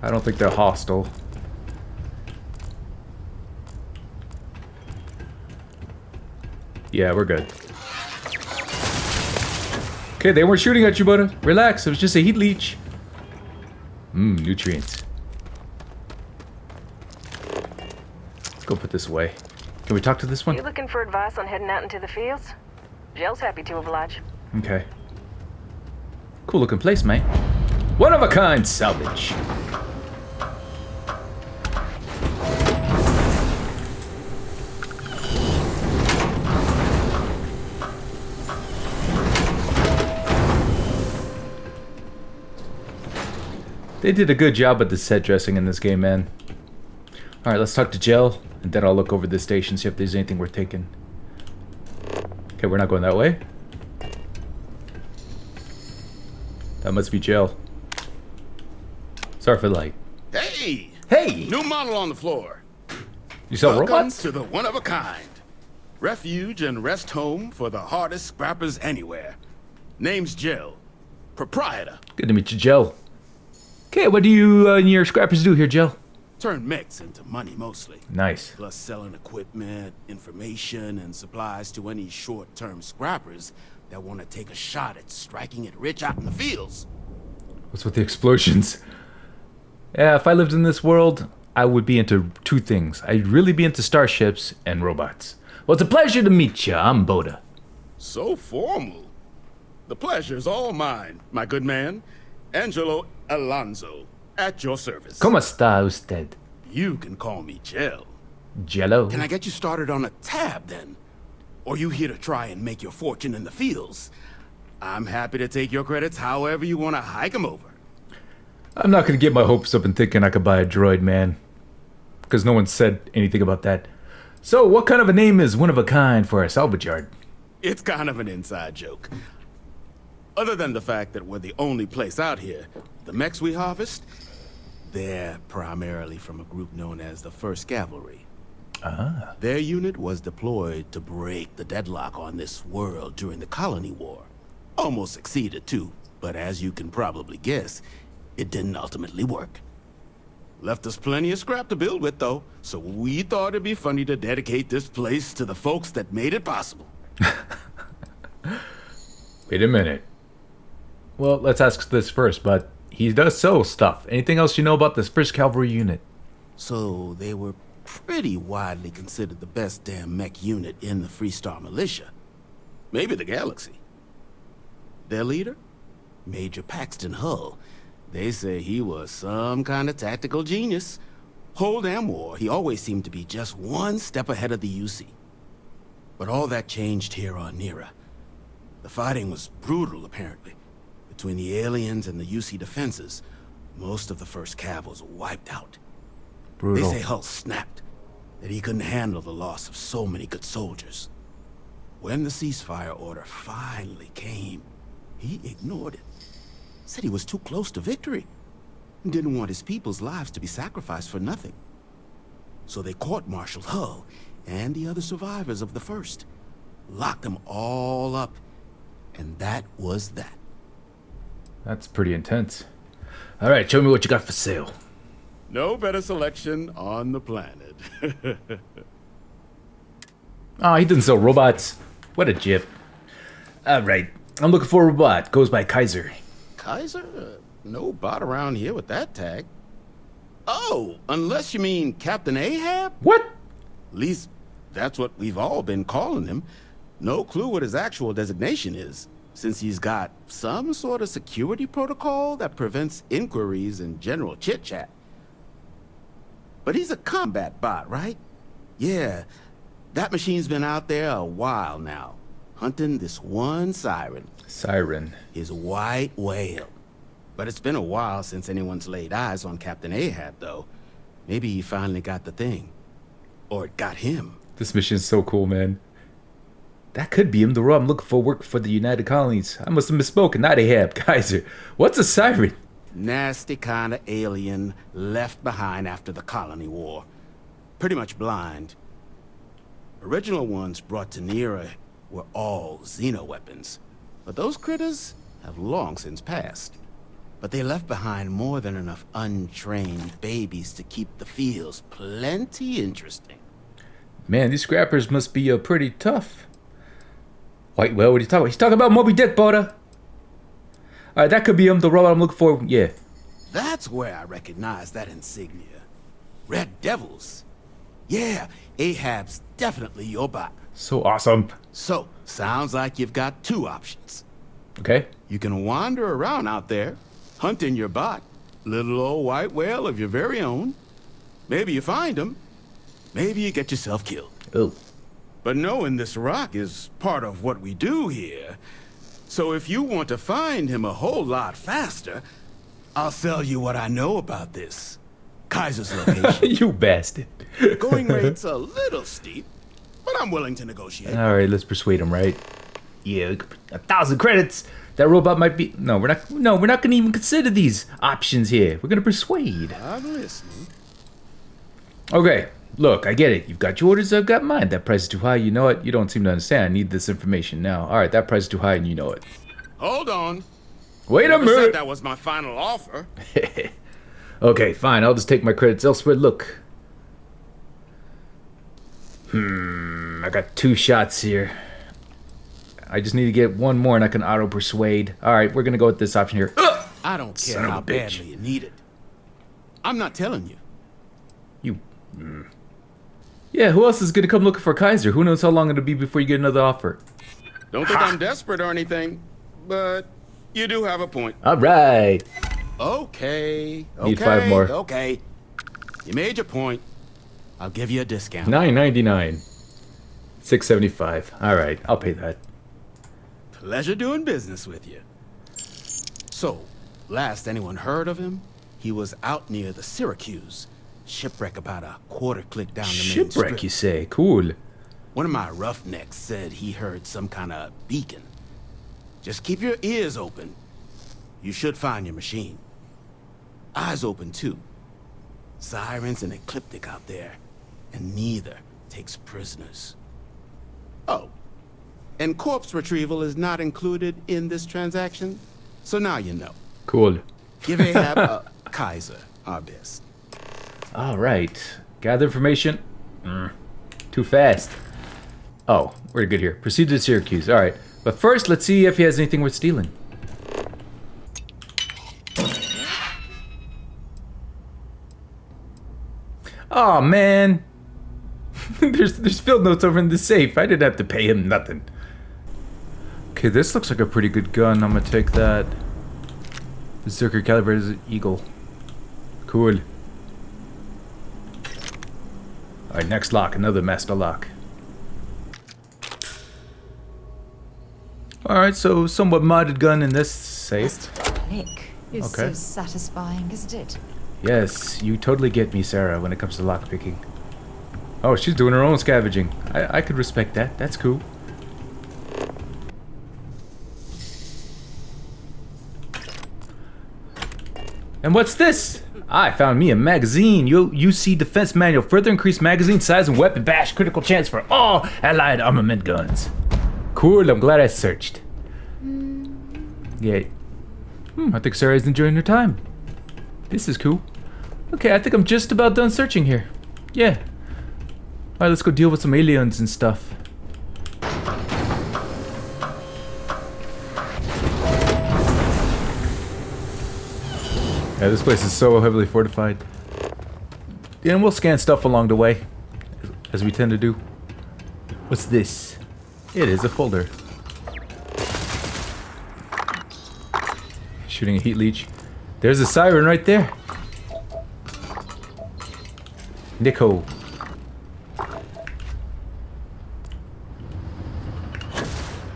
I don't think they're hostile. Yeah, we're good. Okay, they weren't shooting at you, buddy. Relax, it was just a heat leech. Nutrients. Let's go put this away. Can we talk to this one? You looking for advice on heading out into the fields? Jell's happy to oblige. Okay. Cool looking place, mate. One of a kind salvage. They did a good job with the set dressing in this game, man. Alright, let's talk to Jell, and then I'll look over the station, see if there's anything worth taking. Okay, we're not going that way. That must be Jell. Sorry for the light. Hey! Hey! New model on the floor. You sell Welcome robots? to the one-of-a-kind. Refuge and rest home for the hardest scrappers anywhere. Name's Jell. Proprietor. Good to meet you, Jell. Okay, what do you and your scrappers do here, Jell? Turn mechs into money mostly. Nice. Plus selling equipment, information, and supplies to any short-term scrappers that want to take a shot at striking it rich out in the fields. What's with the explosions? Yeah, if I lived in this world, I would be into two things. I'd really be into starships and robots. Well, it's a pleasure to meet you. I'm Boda. So formal. The pleasure's all mine, my good man. Angelo Alonso, at your service. ¿Cómo está usted? You can call me Jell. Jello. Can I get you started on a tab, then? Or you here to try and make your fortune in the fields? I'm happy to take your credits however you want to hike them over. I'm not going to get my hopes up and thinking I could buy a droid, man. Because no one said anything about that. So, what kind of a name is one of a kind for a salvage yard? It's kind of an inside joke. Other than the fact that we're the only place out here, the mechs we harvest, they're primarily from a group known as the 1st Cavalry. Ah. Their unit was deployed to break the deadlock on this world during the Colony War. Almost succeeded too, but as you can probably guess, it didn't ultimately work. Left us plenty of scrap to build with though, so we thought it'd be funny to dedicate this place to the folks that made it possible. Wait a minute. Well, let's ask this first, but he does sell stuff. Anything else you know about this 1st Cavalry unit? So they were pretty widely considered the best damn mech unit in the Freestar Militia. Maybe the galaxy. Their leader? Major Paxton Hull. They say he was some kind of tactical genius. Whole damn war, he always seemed to be just one step ahead of the UC. But all that changed here on Nira. The fighting was brutal, apparently. Between the aliens and the UC defenses, most of the 1st Cav was wiped out. Brutal. They say Hull snapped, that he couldn't handle the loss of so many good soldiers. When the ceasefire order finally came, he ignored it. Said he was too close to victory, and didn't want his people's lives to be sacrificed for nothing. So they court-martialed Hull and the other survivors of the 1st, locked them all up, and that was that. That's pretty intense. All right, show me what you got for sale. No better selection on the planet. Oh, he doesn't sell robots. What a jip. All right, I'm looking for a robot. Goes by Kaiser. Kaiser? No bot around here with that tag. Oh, unless you mean Captain Ahab? What? At least that's what we've all been calling him. No clue what his actual designation is, since he's got some sort of security protocol that prevents inquiries and general chit-chat. But he's a combat bot, right? Yeah, that machine's been out there a while now, hunting this one siren. Siren. His white whale. But it's been a while since anyone's laid eyes on Captain Ahab, though. Maybe he finally got the thing. Or it got him. This mission's so cool, man. That could be him. The raw I'm looking for work for the United Colonies. I must have misspoken. Not Ahab. Kaiser. What's a siren? Nasty kind of alien left behind after the Colony War. Pretty much blind. Original ones brought to Nira were all xeno-weapons. But those critters have long since passed. But they left behind more than enough untrained babies to keep the fields plenty interesting. Man, these scrappers must be pretty tough. White whale, what are you talking about? He's talking about Moby Dick, Boda. Alright, that could be him, the robot I'm looking for. Yeah. That's where I recognize that insignia. Red Devils. Yeah, Ahab's definitely your bot. So awesome. So, sounds like you've got two options. Okay. You can wander around out there, hunting your bot, little old white whale of your very own. Maybe you find him. Maybe you get yourself killed. Oh. But knowing this rock is part of what we do here. So if you want to find him a whole lot faster, I'll sell you what I know about this. Kaiser's location. You bastard. Going rate's a little steep, but I'm willing to negotiate. Alright, let's persuade him, right? Yeah, 1,000 credits. That robot might be... No, we're not gonna even consider these options here. We're gonna persuade. I'm listening. Okay, look, I get it. You've got your orders, I've got mine. That price is too high, you know it. You don't seem to understand. I need this information now. Alright, that price is too high and you know it. Hold on. Wait a Never minute. said that was my final offer. Okay, fine. I'll just take my credits elsewhere. Look. I got 2 shots here. I just need to get 1 more and I can auto-persuade. Alright, we're gonna go with this option here. I don't care how badly you need it. I'm not telling you. Yeah, who else is gonna come looking for Kaiser? Who knows how long it'll be before you get another offer? Don't think I'm desperate or anything, but you do have a point. Alright. Okay. Need 5 more. Okay. You made your point. I'll give you a discount. $9.99. $6.75. Alright, I'll pay that. Pleasure doing business with you. So, last anyone heard of him, he was out near the Syracuse. Shipwreck about a quarter click down the main strip. Shipwreck, you say? Cool. One of my roughnecks said he heard some kind of beacon. Just keep your ears open. You should find your machine. Eyes open, too. Sirens and Ecliptic out there, and neither takes prisoners. Oh, and corpse retrieval is not included in this transaction, so now you know. Cool. Give Ahab Kaiser our best. Alright. Gather information. Too fast. Oh, we're good here. Proceed to Syracuse. Alright. But first, let's see if he has anything worth stealing. Oh man. there's field notes over in the safe. I didn't have to pay him nothing. Okay, this looks like a pretty good gun. I'm gonna take that. The Zerker calibrated eagle. Cool. Alright, next lock, another master lock. Alright, so somewhat modded gun in this safe. Nick is Okay. so satisfying, isn't it? Yes, you totally get me, Sarah, when it comes to lockpicking. Oh, she's doing her own scavenging. I could respect that. That's cool. And what's this? I found me a magazine. UC Defense Manual. Further increased magazine size and weapon bash. Critical chance for all allied armament guns. Cool, I'm glad I searched. Yeah. I think Sarah's enjoying her time. This is cool. Okay, I think I'm just about done searching here. Yeah. Alright, let's go deal with some aliens and stuff. Yeah, this place is so heavily fortified. And we'll scan stuff along the way, as we tend to do. What's this? It is a folder. Shooting a heat leech. There's a siren right there. Nico.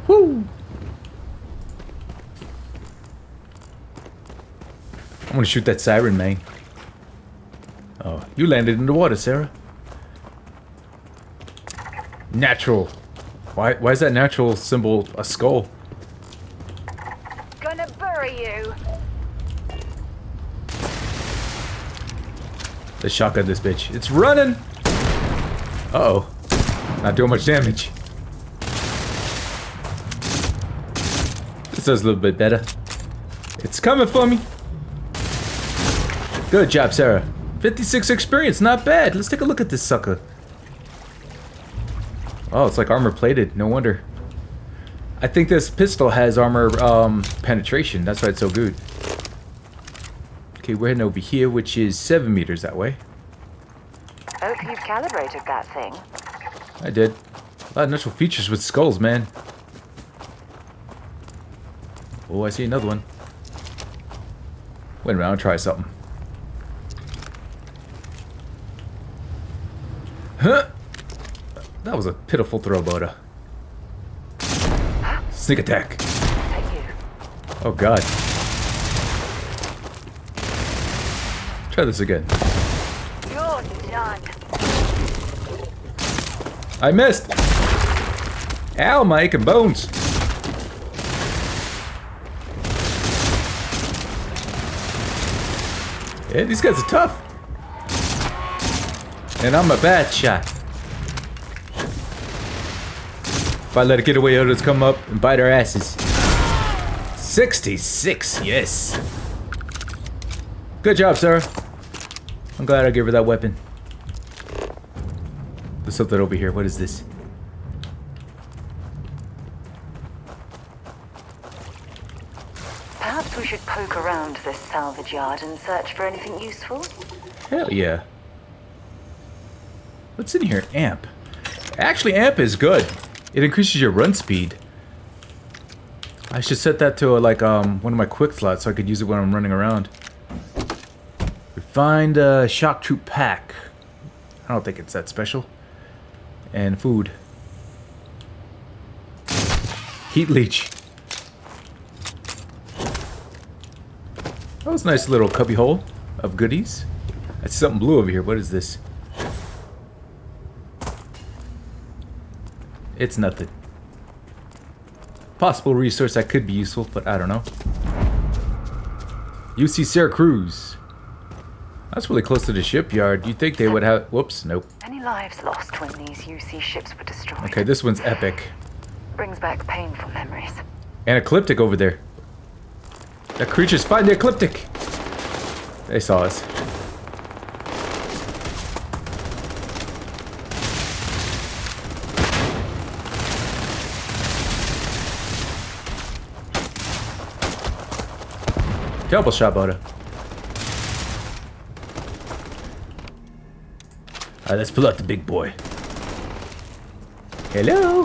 Woo! I'm gonna shoot that siren, man. Oh, you landed in the water, Sarah. Natural. Why is that natural symbol a skull? Gonna bury you. Let's shotgun this bitch. It's running! Uh-oh. Not doing much damage. This does a little bit better. It's coming for me. Good job, Sarah. 56 experience, not bad. Let's take a look at this sucker. Oh, it's like armor plated. No wonder. I think this pistol has armor penetration. That's why it's so good. Okay, we're heading over here, which is 7 meters that way. Hope you've calibrated that thing. I did. A lot of natural features with skulls, man. Oh, I see another one. Wait a minute, I'll try something. Huh? That was a pitiful throw, Boda. Sneak attack. Oh god. Try this again. You're done. I missed. Ow, my aching bones. Yeah, these guys are tough. And I'm a bad shot. If I let it get away, others come up and bite our asses. 66, yes. Good job, Sarah. I'm glad I gave her that weapon. There's something over here. What is this? Perhaps we should poke around this salvage yard and search for anything useful. Hell yeah. What's in here? Amp. Actually, amp is good. It increases your run speed. I should set that to like one of my quick slots so I could use it when I'm running around. Find a shock troop pack. I don't think it's that special. And food. Heat leech. That was a nice little cubby hole of goodies. That's something blue over here. What is this? It's nothing. Possible resource that could be useful, but I don't know. UC Sarah Cruz. That's really close to the shipyard. You'd think they would have... Whoops, nope. Any lives lost when these UC ships were destroyed? Okay, this one's epic. Brings back painful memories. And Ecliptic over there. The creatures find the Ecliptic. They saw us. Double shot, Boda. Alright, let's pull out the big boy. Hello?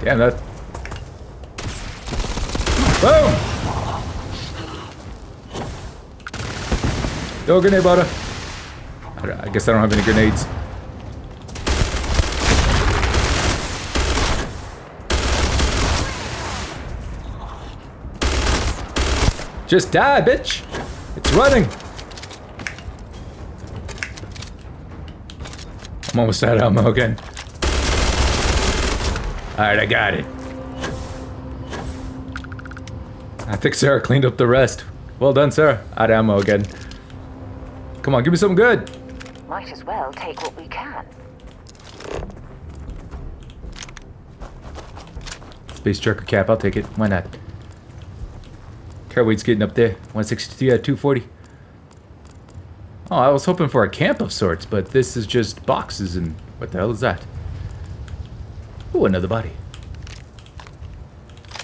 Damn that. Boom! Throw a grenade, Boda. I guess I don't have any grenades. Just die, bitch! It's running! I'm almost out of ammo again. Alright, I got it. I think Sarah cleaned up the rest. Well done, Sarah. Out of ammo again. Come on, give me something good. Might as well take what we can. Space Trucker cap, I'll take it. Why not? Car weight's getting up there. 162 out of 240. Oh, I was hoping for a camp of sorts, but this is just boxes and... What the hell is that? Ooh, another body.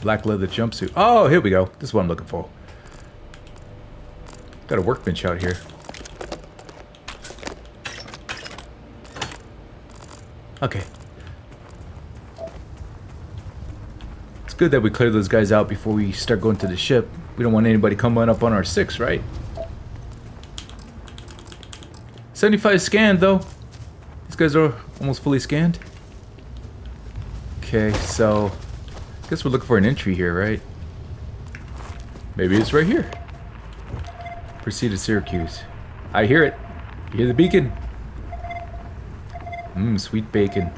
Black leather jumpsuit. Oh, here we go. This is what I'm looking for. Got a workbench out here. Okay. It's good that we clear those guys out before we start going to the ship. We don't want anybody coming up on our 6, right? 75 scanned, though. These guys are almost fully scanned. Okay, so... I guess we're looking for an entry here, right? Maybe it's right here. Proceed to Syracuse. I hear it. You hear the beacon? Mmm, sweet bacon.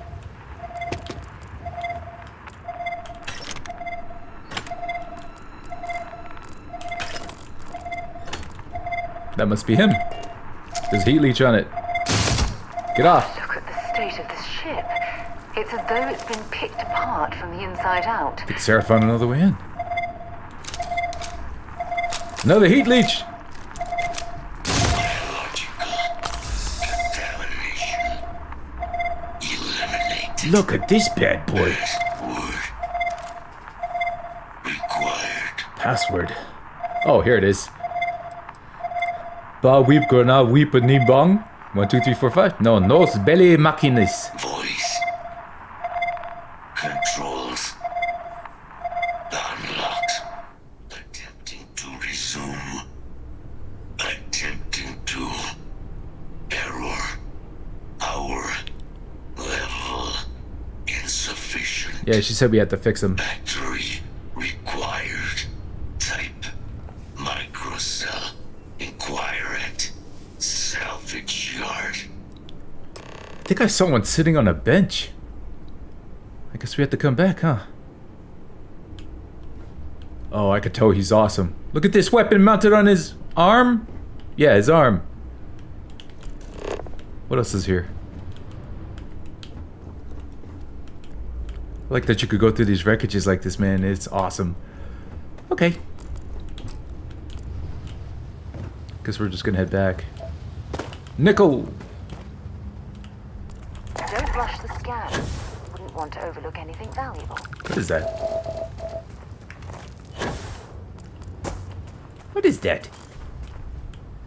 That must be him. There's heat leech on it. Get off. Look at the state of this ship. It's as though it's been picked apart from the inside out. I think Sarah found another way in. Another heat leech. Look at this bad boy. Password. Oh, here it is. Ba weep gona weep ni bong. 1, 2, 3, 4, 5. No, nos belly machinis. Voice. Controls. Unlocked. Attempting to resume. Attempting to. Error. Power. Level. Insufficient. Yeah, she said we had to fix him. Battery required. Type. Microcell. Inquire at. Salvage yard. I think I saw one sitting on a bench. I guess we have to come back, huh? Oh, I could tell he's awesome. Look at this weapon mounted on his arm. Yeah, his arm. What else is here? I like that you could go through these wreckages like this, man. It's awesome. Okay. Guess we're just gonna head back. Nickel! Don't rush the scan. Wouldn't want to overlook anything valuable. What is that? What is that?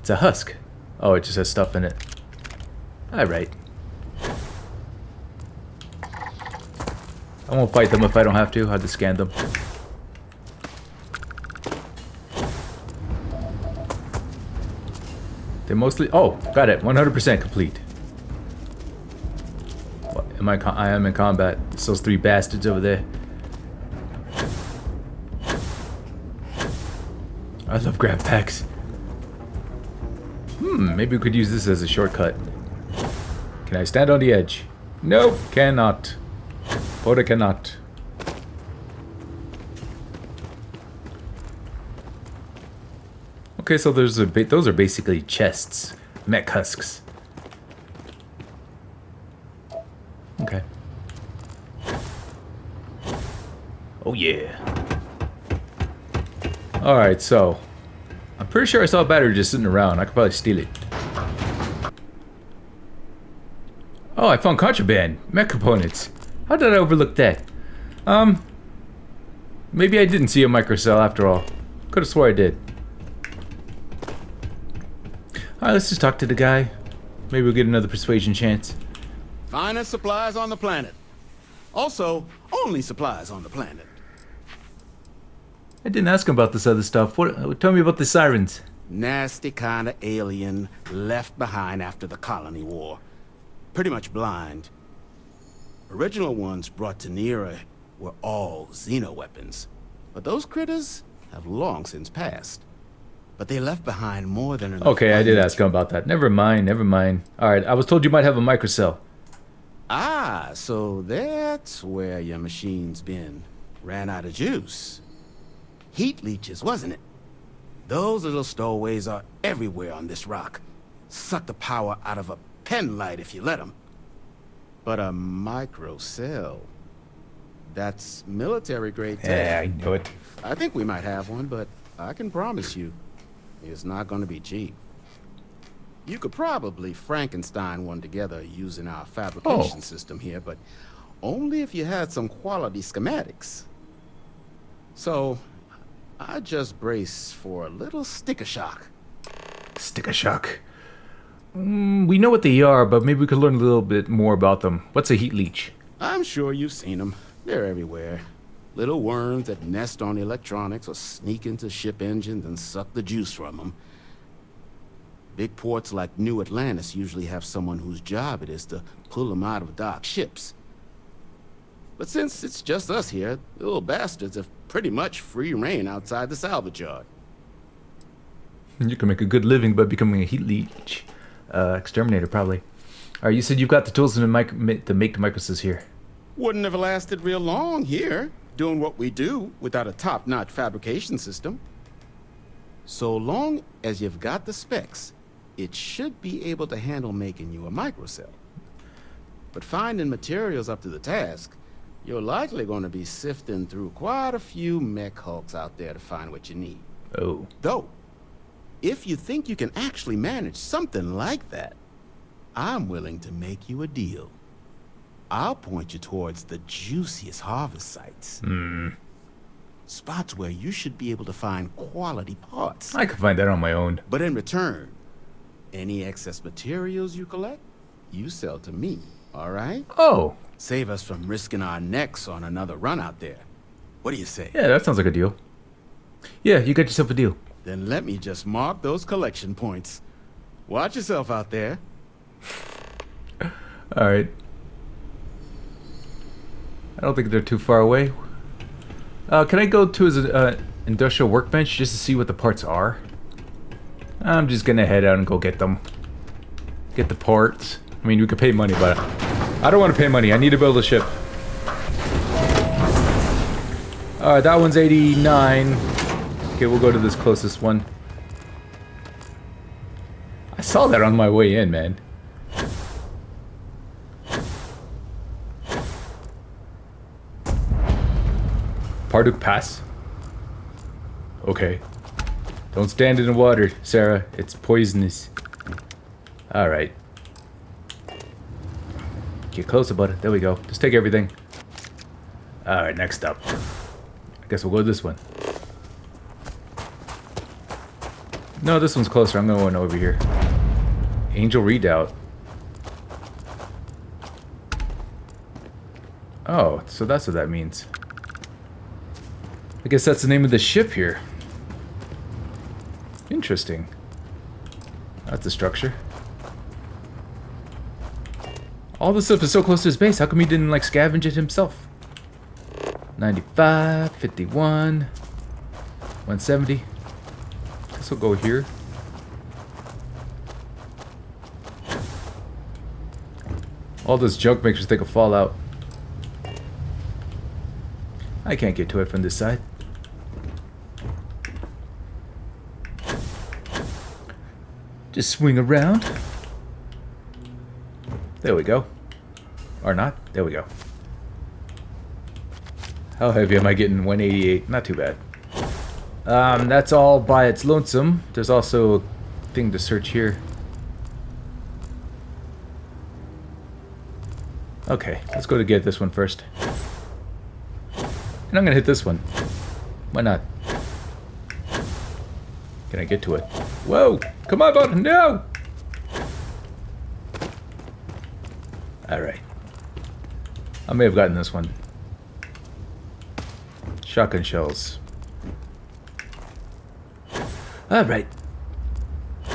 It's a husk. Oh, it just has stuff in it. Alright. I won't fight them if I don't have to. I'll just scan them. They mostly... Oh, got it. 100% complete. What, I am in combat. It's those 3 bastards over there. I love grab packs. Maybe we could use this as a shortcut. Can I stand on the edge? Nope, cannot. Porta cannot. Okay, so those are basically chests. Mech husks. Okay. Oh yeah. Alright, so I'm pretty sure I saw a battery just sitting around. I could probably steal it. Oh, I found contraband. Mech components. How did I overlook that? Maybe I didn't see a microcell after all. Could have swore I did. Alright, let's just talk to the guy. Maybe we'll get another persuasion chance. Finest supplies on the planet. Also, only supplies on the planet. I didn't ask him about this other stuff. What? Tell me about the sirens. Nasty kind of alien left behind after the colony war. Pretty much blind. Original ones brought to Nera were all xeno-weapons. But those critters have long since passed. But they left behind more than enough. Okay, I did ask him about that. Never mind, never mind. Alright, I was told you might have a microcell. Ah, so that's where your machine's been. Ran out of juice. Heat leeches, wasn't it? Those little stowaways are everywhere on this rock. Suck the power out of a pen light if you let them. But a microcell, that's military grade tech. Yeah, I knew it. I think we might have one, but I can promise you, it's not going to be cheap. You could probably Frankenstein one together using our fabrication system here, but only if you had some quality schematics. So, I just brace for a little sticker shock. Sticker shock. We know what they are, but maybe we could learn a little bit more about them. What's a heat leech? I'm sure you've seen them. They're everywhere. Little worms that nest on electronics or sneak into ship engines and suck the juice from them. Big ports like New Atlantis usually have someone whose job it is to pull them out of docked ships. But since it's just us here, the little bastards have pretty much free reign outside the salvage yard. You can make a good living by becoming a heat leech. Exterminator, probably. Alright, you said you've got the tools to make the microcells here. Wouldn't have lasted real long here, doing what we do without a top-notch fabrication system. So long as you've got the specs, it should be able to handle making you a microcell. But finding materials up to the task, you're likely going to be sifting through quite a few mech hulks out there to find what you need. Oh. Though, if you think you can actually manage something like that, I'm willing to make you a deal. I'll point you towards the juiciest harvest sites. Spots where you should be able to find quality parts. I can find that on my own. But in return, any excess materials you collect, you sell to me, all right? Oh. Save us from risking our necks on another run out there. What do you say? Yeah, that sounds like a deal. Yeah, you got yourself a deal. Then let me just mark those collection points. Watch yourself out there. Alright. I don't think they're too far away. Can I go to his industrial workbench just to see what the parts are? I'm just gonna head out and go get them. Get the parts. I mean, we could pay money, but I don't want to pay money. I need to build a ship. Alright, that one's 89. Okay, we'll go to this closest one. I saw that on my way in, man. Parduk Pass? Okay. Don't stand in the water, Sarah. It's poisonous. Alright. Get closer, buddy. There we go. Just take everything. Alright, next up. I guess we'll go this one. No, this one's closer. I'm going over here. Angel Redoubt. Oh, so that's what that means. I guess that's the name of the ship here. Interesting. That's the structure. All this stuff is so close to his base. How come he didn't, like, scavenge it himself? 95, 51, 170. Guess we'll go here. All this junk makes us think of Fallout. I can't get to it from this side. Just swing around. There we go. Or not. There we go. How heavy am I getting? 188. Not too bad. That's all by its lonesome. There's also a thing to search here. Okay, let's go to get this one first. And I'm gonna hit this one. Why not? Can I get to it? Whoa! Come on, bud! No! Alright. I may have gotten this one. Shotgun shells. Alright.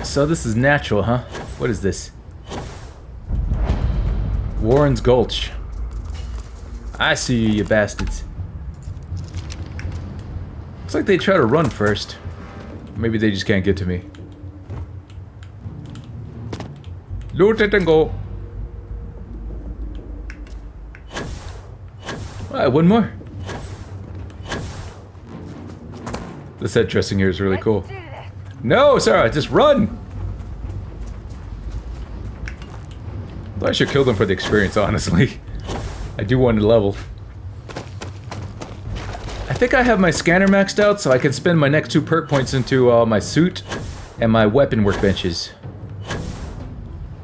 So this is natural, huh? What is this? Warren's Gulch. I see you, you bastards. Looks like they try to run first. Maybe they just can't get to me. Loot it and go. Alright, one more. The set dressing here is really cool. No, Sarah, just run! I should kill them for the experience, honestly. I do want to level. I think I have my scanner maxed out, so I can spend my next 2 perk points into my suit and my weapon workbenches.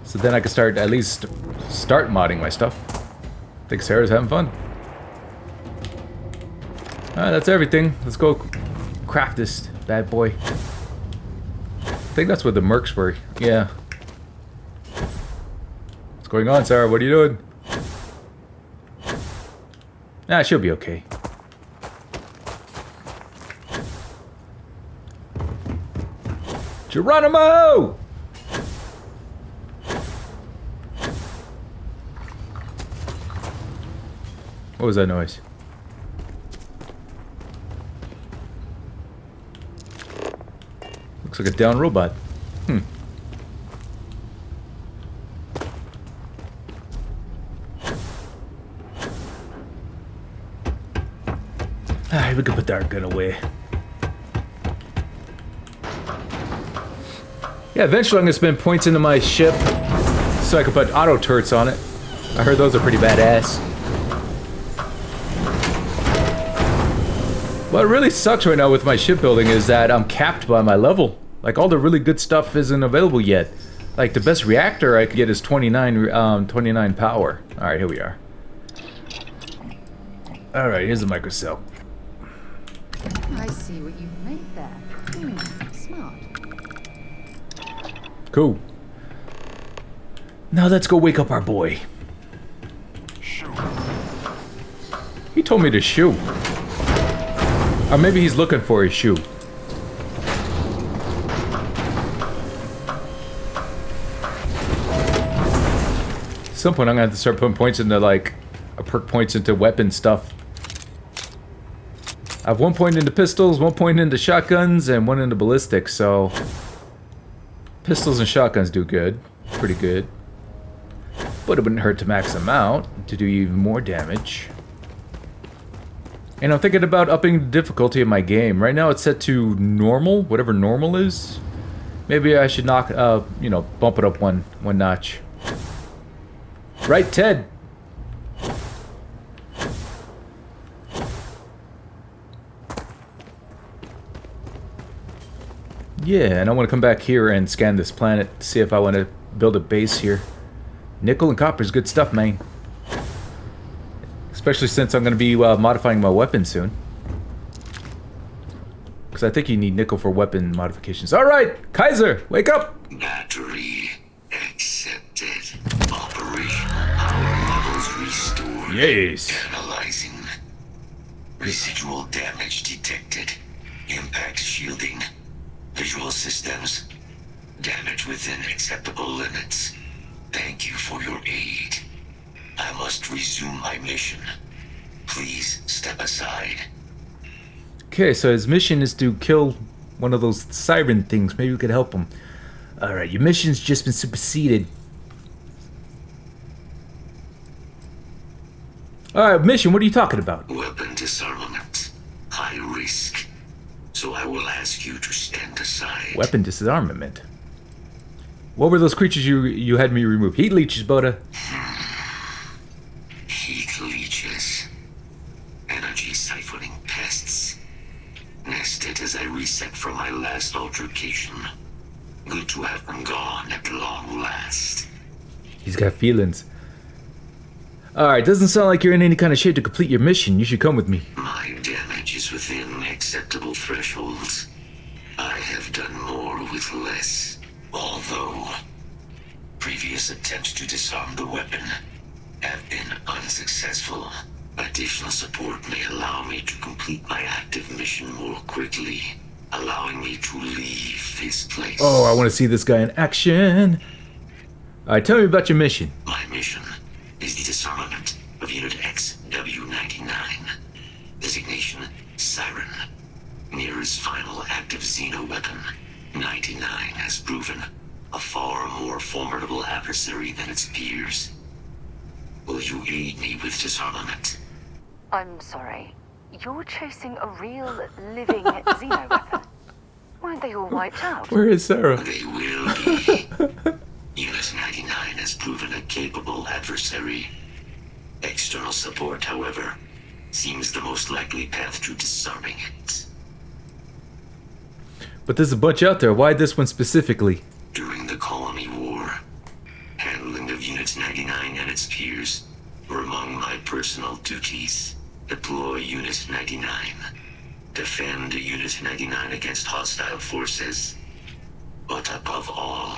So then I can start, at least, start modding my stuff. I think Sarah's having fun. Alright, that's everything. Let's go craft this bad boy. I think that's what the mercs were. Yeah. What's going on, Sarah? What are you doing? Ah, she'll be okay. Geronimo! What was that noise? Looks like a down robot. Alright, we can put our gun away. Yeah, eventually I'm gonna spend points into my ship so I can put auto turrets on it. I heard those are pretty badass. What really sucks right now with my shipbuilding is that I'm capped by my level. Like, all the really good stuff isn't available yet. Like, the best reactor I could get is 29 power. Alright, here we are. Alright, here's the microcell. I see what you've made there. Smart. Cool. Now let's go wake up our boy. He told me to shoot. Or maybe he's looking for his shoe. At some point I'm gonna have to start putting points into like perk points into weapon stuff. I have 1 point into pistols, 1 point into shotguns, and 1 into ballistics, so pistols and shotguns do good. Pretty good. But it wouldn't hurt to max them out to do even more damage. And I'm thinking about upping the difficulty of my game. Right now it's set to normal, whatever normal is. Maybe I should knock, you know, bump it up one notch. Right, Ted? Yeah, and I want to come back here and scan this planet to see if I want to build a base here. Nickel and copper is good stuff, man. Especially since I'm going to be modifying my weapon soon. Because I think you need nickel for weapon modifications. Alright, Kaiser, wake up! Battery accepted. Operational power levels restored. Yes. Analyzing. Residual damage detected. Impact shielding. Visual systems. Damage within acceptable limits. Thank you for your aid. I must resume my mission. Please step aside. Okay, so his mission is to kill one of those siren things. Maybe we could help him. Alright, your mission's just been superseded. Alright, mission, what are you talking about? Weapon disarmament. High risk. So I will ask you to stand aside. Weapon disarmament? What were those creatures you had me remove? Heat leeches, Boda. Heat leeches. Energy siphoning pests. Nested as I reset from my last altercation. Good to have them gone at long last. He's got feelings. Alright, doesn't sound like you're in any kind of shape to complete your mission. You should come with me. My damage is within acceptable thresholds. I have done more with less. Although, previous attempts to disarm the weapon have been unsuccessful. Additional support may allow me to complete my active mission more quickly, allowing me to leave this place. Oh, I want to see this guy in action. Alright, tell me about your mission. My mission is the disarmament of Unit XW-99. Designation, Siren. Nearest final active Xeno weapon. 99 has proven a far more formidable adversary than its peers. Will you aid me with disarmament? I'm sorry. You're chasing a real, living Xeno weapon. Weren't they all wiped out? Where is Sarah? They will be. Unit 99 has proven a capable adversary. External support, however, seems the most likely path to disarming it. But there's a bunch out there. Why this one specifically? During the Colony War, handling of Unit 99 and its peers were among my personal duties. Deploy Unit 99. Defend Unit 99 against hostile forces. But above all,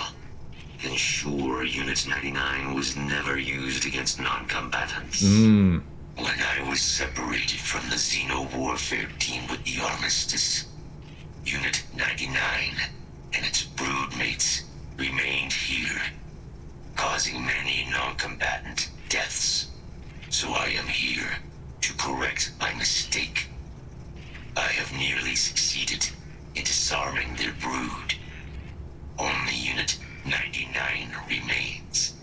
ensure Unit 99 was never used against non-combatants. When I was separated from the Xeno warfare team with the Armistice, Unit 99 and its broodmates remained here, causing many non-combatant deaths. So I am here to correct my mistake. I have nearly succeeded in disarming their brood. Only Unit 99 remains.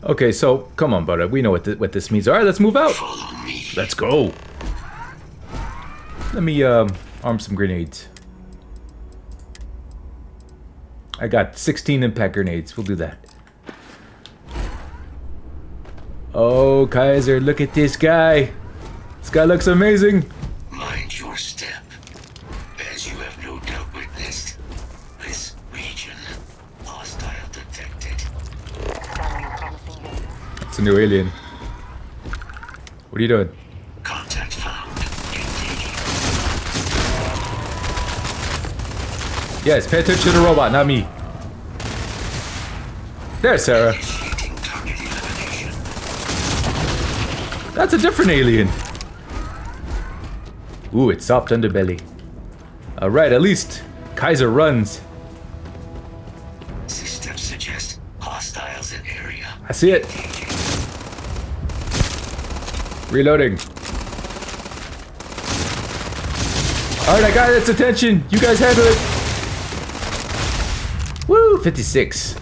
Okay, so come on, brother. We know what this means. All right, let's move out. Follow me. Let's go. Let me arm some grenades. I got 16 impact grenades. We'll do that. Oh, Kaiser, look at this guy. This guy looks amazing. Mind your step. As you have no doubt witnessed, this region, hostile detected. It's a new alien. What are you doing? Contact found. Engaging. Yes, pay attention to the robot, not me. There, Sarah. That's a different alien. Ooh, it's soft underbelly. Alright, at least Kaiser runs. Systems suggest hostiles in area. I see it. Reloading. Alright, I got its attention. You guys handle it. Woo, 56.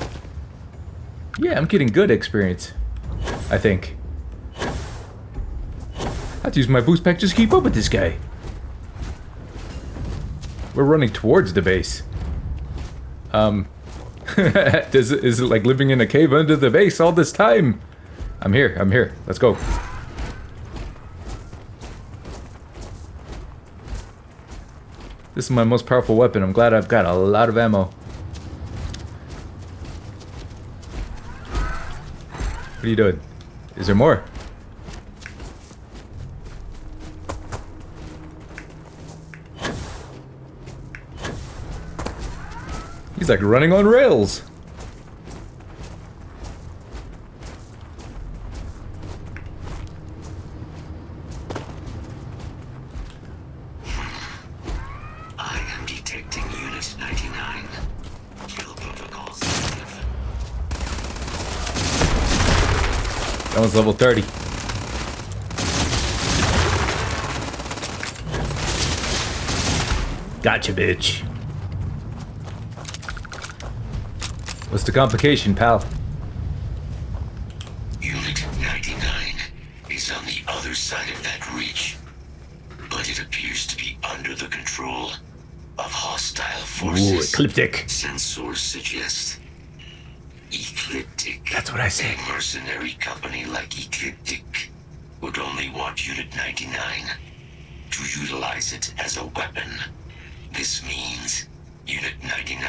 Yeah, I'm getting good experience. I think. I have to use my boost pack just to keep up with this guy. We're running towards the base. Is it like living in a cave under the base all this time? I'm here. Let's go. This is my most powerful weapon. I'm glad I've got a lot of ammo. What are you doing? Is there more? He's like running on rails. I am detecting Unit 99. Kill protocols active. That one's level 30. Gotcha, bitch. What's the complication, pal? Unit 99 is on the other side of that reach, but it appears to be under the control of hostile forces. Ooh, Ecliptic. Sensors suggest Ecliptic. That's what I said. A mercenary company like Ecliptic would only want Unit 99 to utilize it as a weapon. This means Unit 99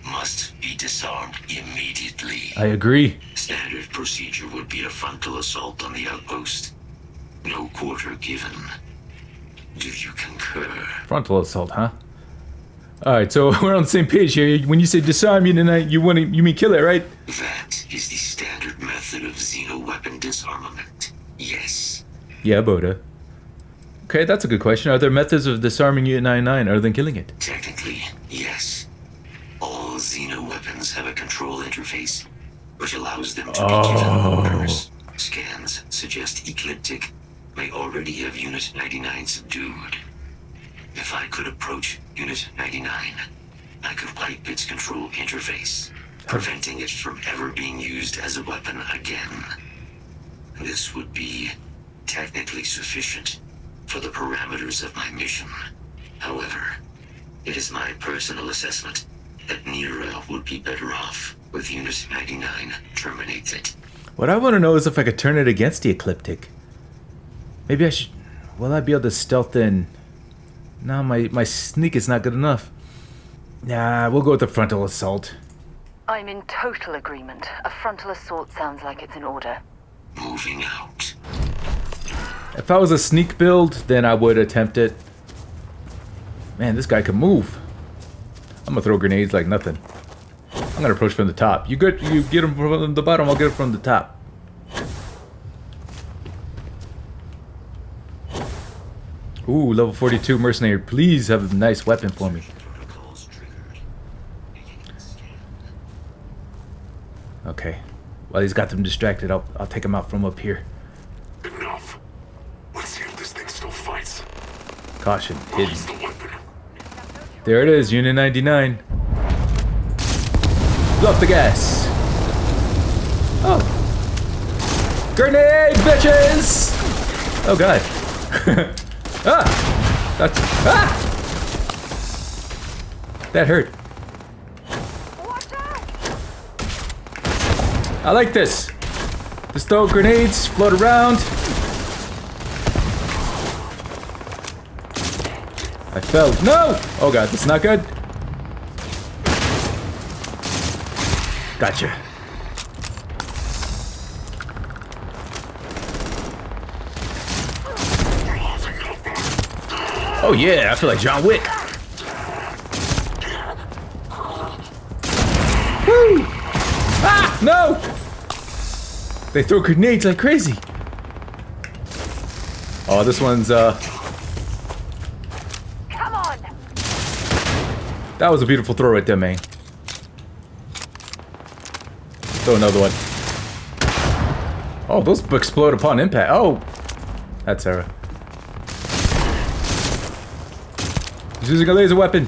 must be disarmed immediately. I agree. Standard procedure would be a frontal assault on the outpost. No quarter given. Do you concur? Frontal assault, huh? Alright, so we're on the same page here. When you say disarm, you mean kill it, right? That is the standard method of xeno-weapon disarmament. Yes. Yeah, Boda. Okay, that's a good question. Are there methods of disarming Unit 99 other than killing it? Technically, yes. All xeno-weapons have a control interface, which allows them to be given orders. Scans suggest Ecliptic may already have Unit 99 subdued. If I could approach Unit 99, I could wipe its control interface, preventing it from ever being used as a weapon again. This would be technically sufficient for the parameters of my mission. However, it is my personal assessment that Nero would be better off with Unit 99 terminated. What I want to know is if I could turn it against the Ecliptic. Maybe I should... Will I be able to stealth in? No, my sneak is not good enough. Nah, we'll go with the frontal assault. I'm in total agreement. A frontal assault sounds like it's in order. Moving out. If I was a sneak build, then I would attempt it. Man, this guy can move. I'm gonna throw grenades like nothing. I'm gonna approach from the top. You get him from the bottom, I'll get him from the top. Ooh, level 42 mercenary. Please have a nice weapon for me. Okay. While he's got them distracted, I'll take him out from up here. Enough. Let's see if this thing still fights. Caution, hidden. There it is, Unit 99. Blow up the gas. Oh. Grenade, bitches! Oh god. Ah! That's... Ah! That hurt. I like this. Just throw grenades, float around. I fell. No! Oh god, that's not good. Gotcha. Oh yeah, I feel like John Wick. They throw grenades like crazy. Oh, this one's Come on. That was a beautiful throw right there, man. Throw another one. Oh, those explode upon impact. Oh, that's Sarah. He's using a laser weapon.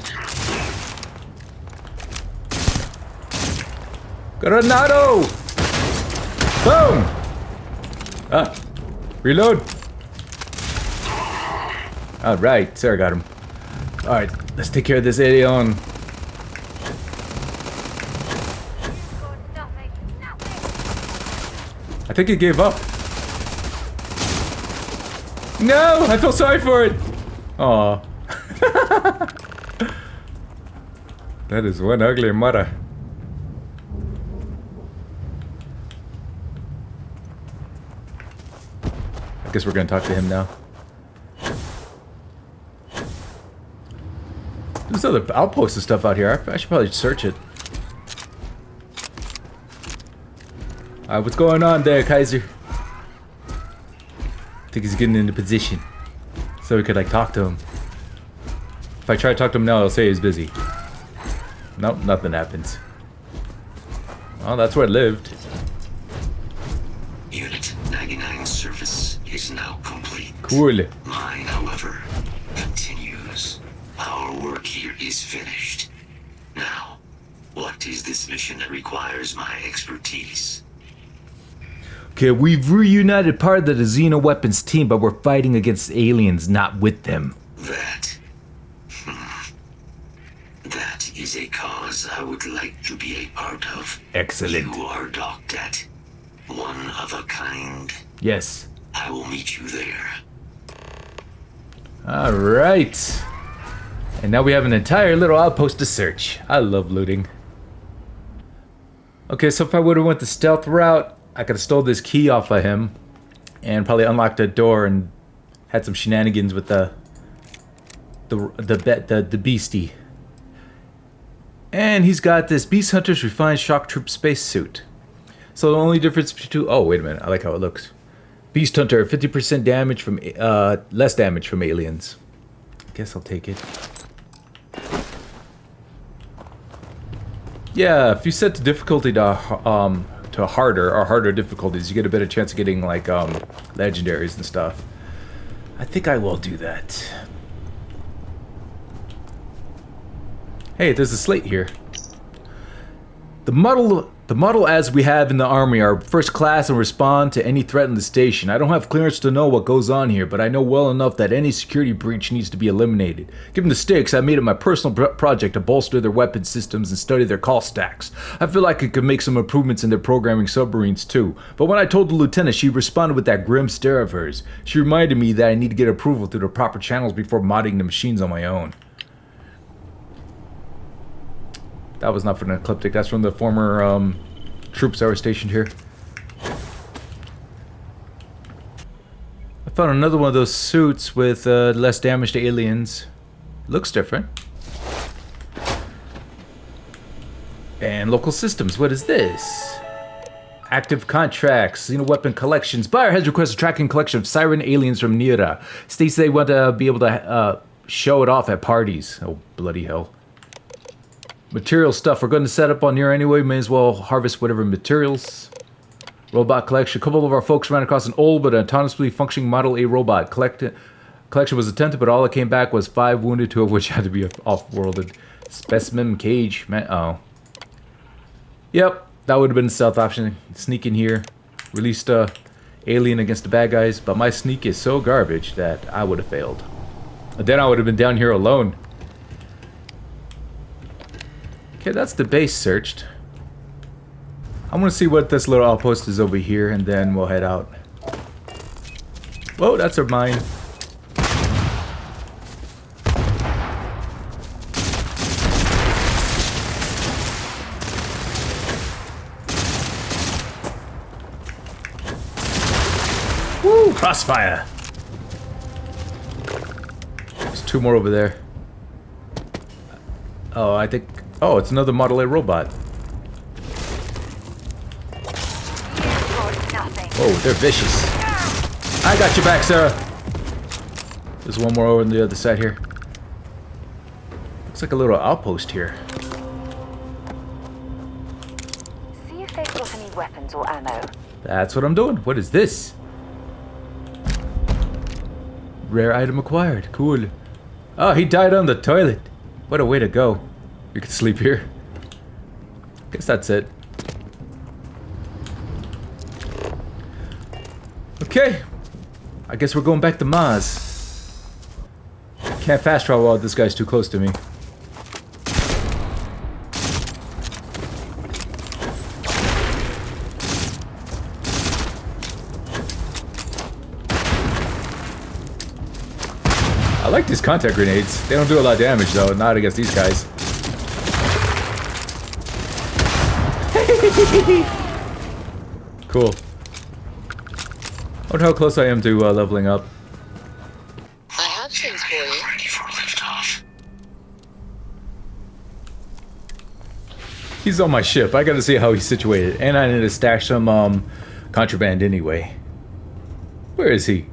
Granado! Boom! Ah, reload. All right, Sarah got him. All right, let's take care of this alien. I think it gave up. No, I feel sorry for it. Aw. That is one ugly mother. I guess we're gonna talk to him now. There's other outposts and stuff out here. I should probably search it. Alright, what's going on there, Kaiser? I think he's getting into position. So we could, like, talk to him. If I try to talk to him now, he'll say he's busy. Nope, nothing happens. Well, that's where it lived. Unit 99 service is now complete. Cool. Mine, however, continues. Our work here is finished. Now, what is this mission that requires my expertise? Okay, we've reunited part of the Xeno weapons team, but we're fighting against aliens, not with them. That is a cause I would like to be a part of. Excellent. You are docked at one of a kind. Yes. I will meet you there. Alright. And now we have an entire little outpost to search. I love looting. Okay, so if I would have went the stealth route, I could have stole this key off of him and probably unlocked a door and had some shenanigans with the beastie. And he's got this Beast Hunter's Refined Shock Troop spacesuit. So the only difference between... Oh, wait a minute. I like how it looks. Beast Hunter, 50% damage from... less damage from aliens. I guess I'll take it. Yeah, if you set the difficulty to harder or harder difficulties, you get a better chance of getting, like, legendaries and stuff. I think I will do that. Hey, there's a slate here. The model as we have in the army are first class and respond to any threat in the station. I don't have clearance to know what goes on here, but I know well enough that any security breach needs to be eliminated. Given the stakes, I made it my personal project to bolster their weapon systems and study their call stacks. I feel like I could make some improvements in their programming submarines too. But when I told the lieutenant, she responded with that grim stare of hers. She reminded me that I need to get approval through the proper channels before modding the machines on my own. That was not from an Ecliptic, that's from the former troops that were stationed here. I found another one of those suits with less damage to aliens. Looks different. And local systems, what is this? Active contracts, Xeno weapon collections. Buyer has requested a tracking collection of siren aliens from Nira. States they want to be able to show it off at parties. Oh, bloody hell. Material stuff. We're going to set up on here anyway. May as well harvest whatever materials. Robot collection. A couple of our folks ran across an old but autonomously functioning Model A robot. Collection was attempted, but all that came back was 5 wounded, 2 of which had to be off-worlded. Specimen cage. Man, oh. Yep, that would have been the stealth option. Sneak in here. Released alien against the bad guys, but my sneak is so garbage that I would have failed. And then I would have been down here alone. Okay, that's the base searched. I'm gonna see what this little outpost is over here, and then we'll head out. Whoa, that's our mine. Woo, crossfire. There's 2 more over there. Oh, I think... Oh, it's another Model A robot. Oh, they're vicious. I got your back, Sarah. There's one more over on the other side here. Looks like a little outpost here. See if they've got any weapons or ammo. That's what I'm doing. What is this? Rare item acquired. Cool. Oh, he died on the toilet. What a way to go. You can sleep here. Guess that's it. Okay. I guess we're going back to Mars. Can't fast travel while this guy's too close to me. I like these contact grenades. They don't do a lot of damage though, not against these guys. Cool. I wonder how close I am to leveling up. I have things for you. Ready for liftoff. He's on my ship. I gotta see how he's situated. And I need to stash some contraband anyway. Where is he?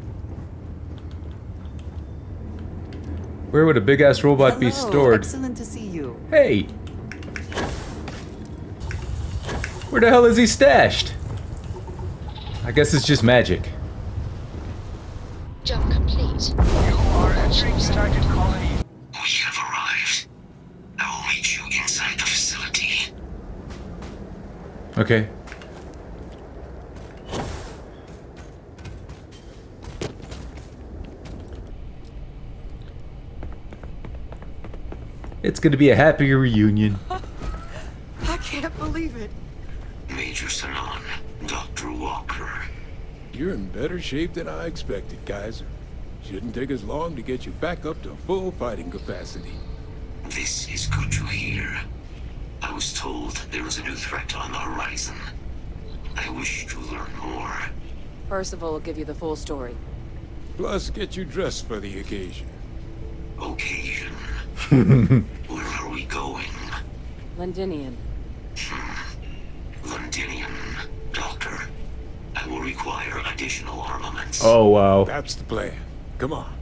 Where would a big ass robot be stored? Excellent to see you. Hey! Where the hell is he stashed? I guess it's just magic. Jump complete. You are entering target colony. We have arrived. I will meet you inside the facility. Okay. It's gonna be a happy reunion. I can't believe it. Major Sanon, Dr. Walker. You're in better shape than I expected, Kaiser. Shouldn't take us long to get you back up to full fighting capacity. This is good to hear. I was told there was a new threat on the horizon. I wish to learn more. Percival will give you the full story. Plus, get you dressed for the occasion. Occasion? Where are we going? Londinian. Londinian, Doctor. I will require additional armaments. Oh, wow. That's the plan. Come on.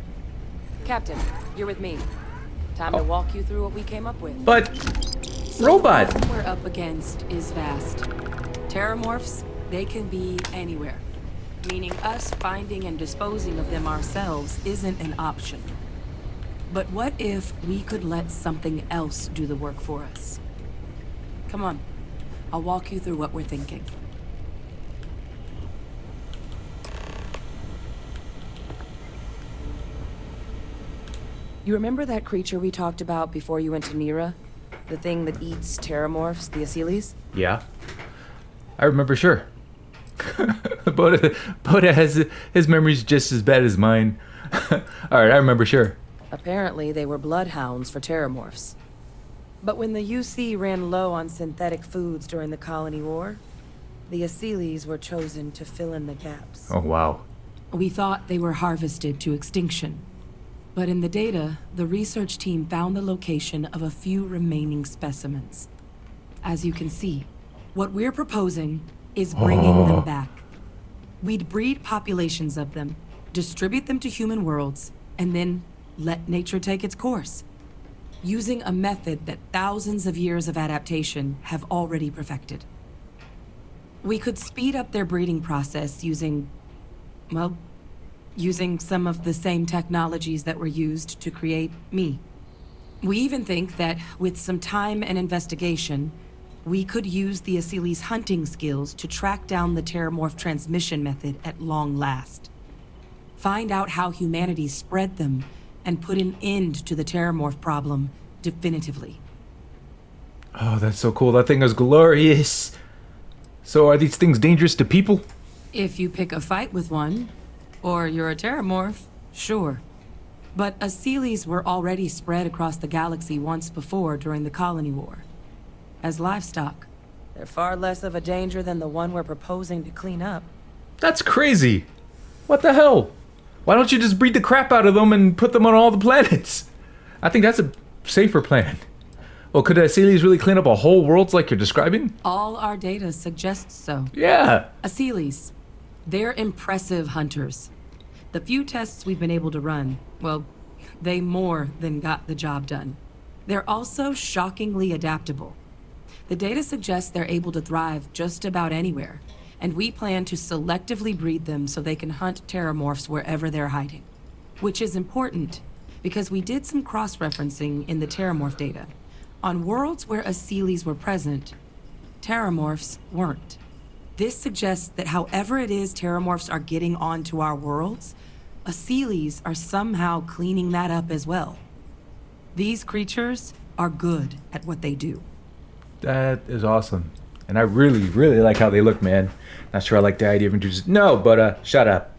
Captain, you're with me. Time to walk you through what we came up with. But... robot! What we're up against is vast. Terramorphs, they can be anywhere. Meaning us finding and disposing of them ourselves isn't an option. But what if we could let something else do the work for us? Come on. I'll walk you through what we're thinking. You remember that creature we talked about before you went to Nira? The thing that eats terramorphs, the Asyles? Yeah. I remember, sure. Boda has his memory's just as bad as mine. Alright, I remember, sure. Apparently, they were bloodhounds for terramorphs. But when the UC ran low on synthetic foods during the Colony War, the Asyles were chosen to fill in the gaps. Oh, wow. We thought they were harvested to extinction. But in the data, the research team found the location of a few remaining specimens. As you can see, what we're proposing is bringing them back. We'd breed populations of them, distribute them to human worlds, and then let nature take its course, using a method that thousands of years of adaptation have already perfected. We could speed up their breeding process using some of the same technologies that were used to create me. We even think that with some time and investigation, we could use the Asyles' hunting skills to track down the terramorph transmission method at long last. Find out how humanity spread them and put an end to the terramorph problem definitively. Oh, that's so cool. That thing is glorious. So are these things dangerous to people? If you pick a fight with one, or you're a terramorph, sure. But Asyles were already spread across the galaxy once before during the Colony War. As livestock. They're far less of a danger than the one we're proposing to clean up. That's crazy. What the hell? Why don't you just breed the crap out of them and put them on all the planets? I think that's a safer plan. Well, could Aseles really clean up a whole world like you're describing? All our data suggests so. Yeah. Aseles. They're impressive hunters. The few tests we've been able to run, well, they more than got the job done. They're also shockingly adaptable. The data suggests they're able to thrive just about anywhere, and we plan to selectively breed them so they can hunt terramorphs wherever they're hiding. Which is important, because we did some cross-referencing in the terramorph data. On worlds where Aseles were present, terramorphs weren't. This suggests that however it is terramorphs are getting onto our worlds, Aseles are somehow cleaning that up as well. These creatures are good at what they do. That is awesome. And I really, really like how they look, man. Not sure I like the idea of introducing... No, but shut up.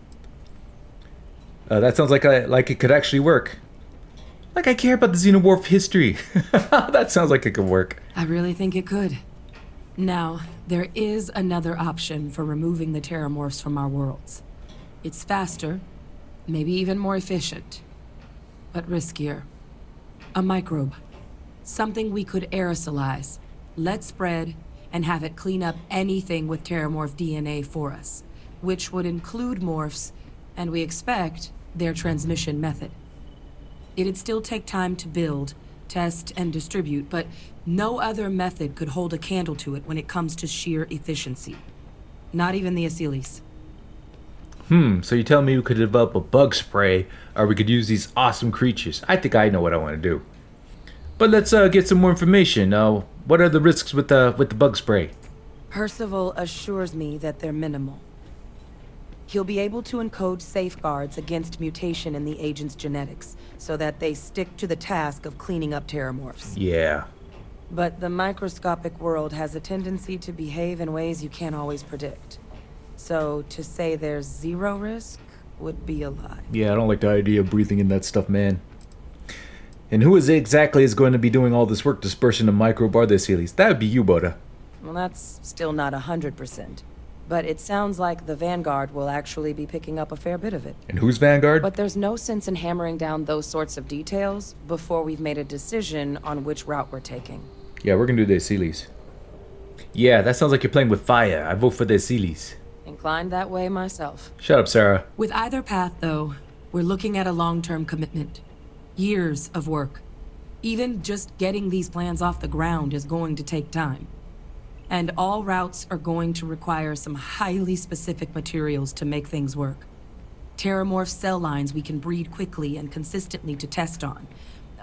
That sounds like it could actually work. Like I care about the Xenomorph history. That sounds like it could work. I really think it could. Now, there is another option for removing the terramorphs from our worlds. It's faster, maybe even more efficient, but riskier. A microbe. Something we could aerosolize, let spread, and have it clean up anything with terramorph DNA for us, which would include morphs, and we expect their transmission method. It'd still take time to build, test, and distribute, but no other method could hold a candle to it when it comes to sheer efficiency. Not even the Aseles. So you tell me we could develop a bug spray, or we could use these awesome creatures. I think I know what I want to do. But let's get some more information. What are the risks with the bug spray? Percival assures me that they're minimal. He'll be able to encode safeguards against mutation in the agent's genetics, so that they stick to the task of cleaning up terramorphs. Yeah. But the microscopic world has a tendency to behave in ways you can't always predict. So to say there's zero risk would be a lie. Yeah, I don't like the idea of breathing in that stuff, man. And who exactly is going to be doing all this work dispersing the microbe or the Aseles? That would be you, Boda. Well, that's still not 100%. But it sounds like the Vanguard will actually be picking up a fair bit of it. And who's Vanguard? But there's no sense in hammering down those sorts of details before we've made a decision on which route we're taking. Yeah, we're going to do the Aseles. Yeah, that sounds like you're playing with fire. I vote for the Aseles. Inclined that way myself. Shut up, Sarah. With either path, though, we're looking at a long-term commitment. Years of work. Even just getting these plans off the ground is going to take time. And all routes are going to require some highly specific materials to make things work. Terramorph cell lines we can breed quickly and consistently to test on.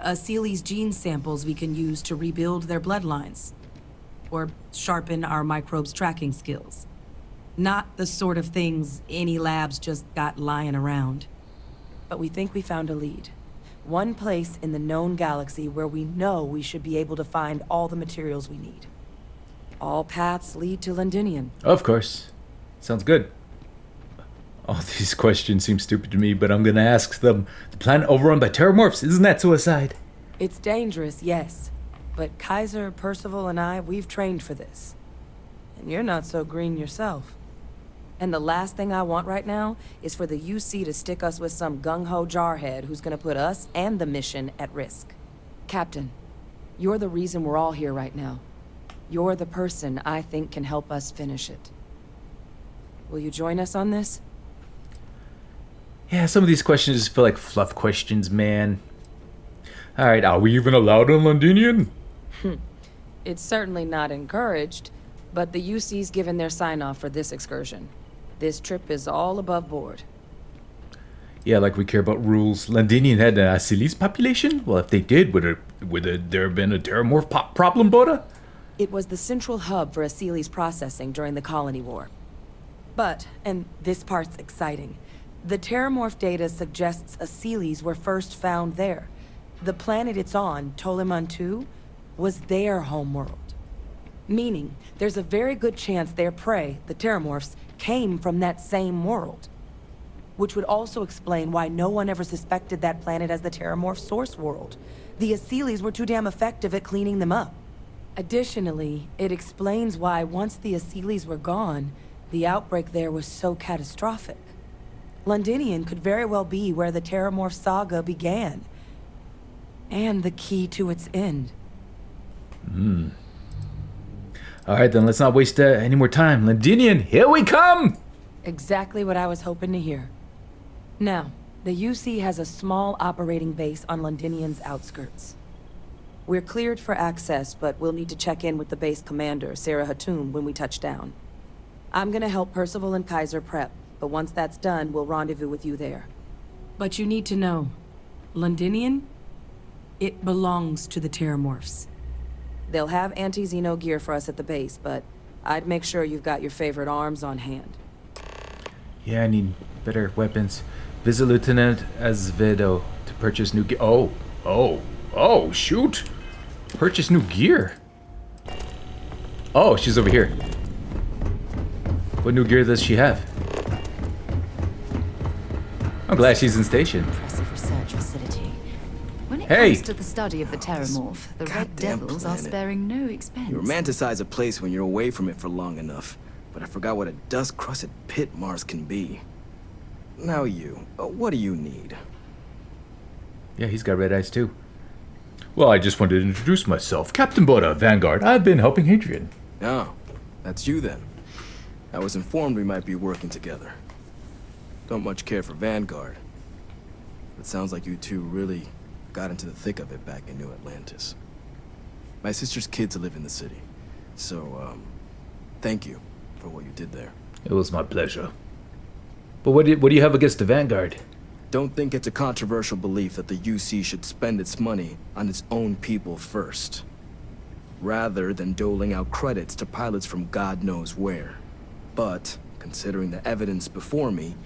Aseles gene samples we can use to rebuild their bloodlines. Or sharpen our microbes' tracking skills. Not the sort of things any labs just got lying around. But we think we found a lead. One place in the known galaxy where we know we should be able to find all the materials we need. All paths lead to Londinium. Of course. Sounds good. All these questions seem stupid to me, but I'm gonna ask them. The planet overrun by terramorphs, isn't that suicide? It's dangerous, yes. But Kaiser, Percival, and I, we've trained for this. And you're not so green yourself. And the last thing I want right now is for the UC to stick us with some gung-ho jarhead who's gonna put us and the mission at risk. Captain, you're the reason we're all here right now. You're the person I think can help us finish it. Will you join us on this? Yeah, some of these questions just feel like fluff questions, man. Alright, are we even allowed on Londinium? It's certainly not encouraged, but the UC's given their sign-off for this excursion. This trip is all above board. Yeah, like we care about rules. Londinium had an Aseles population? Well, if they did, would there have been a terramorph problem, Boda? It was the central hub for Aseles processing during the Colony War. But, and this part's exciting, the terramorph data suggests Aseles were first found there. The planet it's on, Toliman 2, was their homeworld. Meaning, there's a very good chance their prey, the terramorphs, came from that same world. Which would also explain why no one ever suspected that planet as the terramorph source world. The Aseles were too damn effective at cleaning them up. Additionally, it explains why once the Aseles were gone, the outbreak there was so catastrophic. Londinium could very well be where the terramorph saga began. And the key to its end. Alright, then let's not waste any more time. Londinian, here we come! Exactly what I was hoping to hear. Now, the UC has a small operating base on Londinian's outskirts. We're cleared for access, but we'll need to check in with the base commander, Sarah Hatum, when we touch down. I'm gonna help Percival and Kaiser prep, but once that's done, we'll rendezvous with you there. But you need to know, Londinian, it belongs to the Terramorphs. They'll have anti-Xeno gear for us at the base, but I'd make sure you've got your favorite arms on hand. Yeah, I need better weapons. Visit Lieutenant Azevedo to purchase new gear. Oh, shoot! Purchase new gear. Oh, she's over here. What new gear does she have? I'm glad she's in station. Impressive research facility. When it Hey! comes to the study of the Terramorph, the Red Devils are sparing no expense. You romanticize a place when you're away from it for long enough, but I forgot what a dust-crusted pit Mars can be. Now what do you need? Yeah, he's got red eyes too. Well, I just wanted to introduce myself. Captain Boda, Vanguard. I've been helping Hadrian. Oh, that's you then. I was informed we might be working together. Don't much care for Vanguard. It sounds like you two really got into the thick of it back in New Atlantis. My sister's kids live in the city, so, thank you for what you did there. It was my pleasure. But what do you have against the Vanguard? Don't think it's a controversial belief that the UC should spend its money on its own people first, rather than doling out credits to pilots from God knows where. But, considering the evidence before me,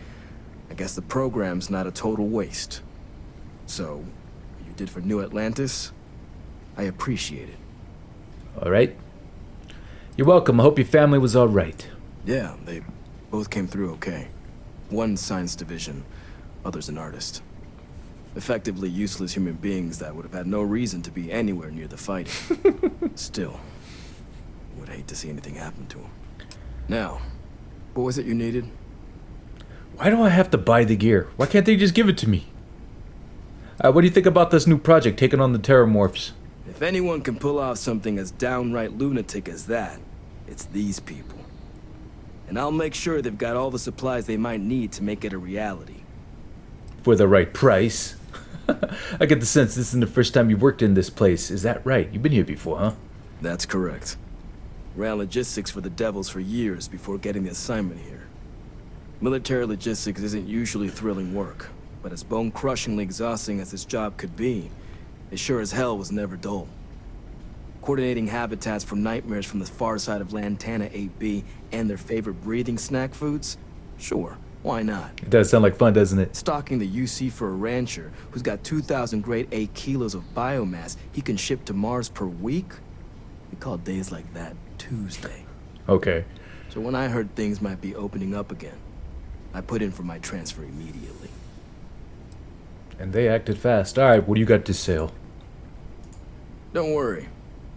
I guess the program's not a total waste. So, what you did for New Atlantis, I appreciate it. Alright. You're welcome. I hope your family was alright. Yeah, they both came through okay. One science division, other's an artist. Effectively useless human beings that would have had no reason to be anywhere near the fighting. Still, would hate to see anything happen to them. Now, what was it you needed? Why do I have to buy the gear? Why can't they just give it to me? What do you think about this new project taking on the Terramorphs? If anyone can pull off something as downright lunatic as that, it's these people. And I'll make sure they've got all the supplies they might need to make it a reality. For the right price. I get the sense this isn't the first time you worked in this place. Is that right? You've been here before, huh? That's correct. Ran logistics for the Devils for years before getting the assignment here. Military logistics isn't usually thrilling work, but as bone-crushingly exhausting as this job could be, it sure as hell was never dull. Coordinating habitats for nightmares from the far side of Lantana 8B and their favorite breathing snack foods? Sure, why not? It does sound like fun, doesn't it? Stalking the UC for a rancher who's got 2,000 grade A kilos of biomass he can ship to Mars per week? We call days like that Tuesday. Okay. So when I heard things might be opening up again, I put in for my transfer immediately. And they acted fast. Alright, what do you got to sell? Don't worry.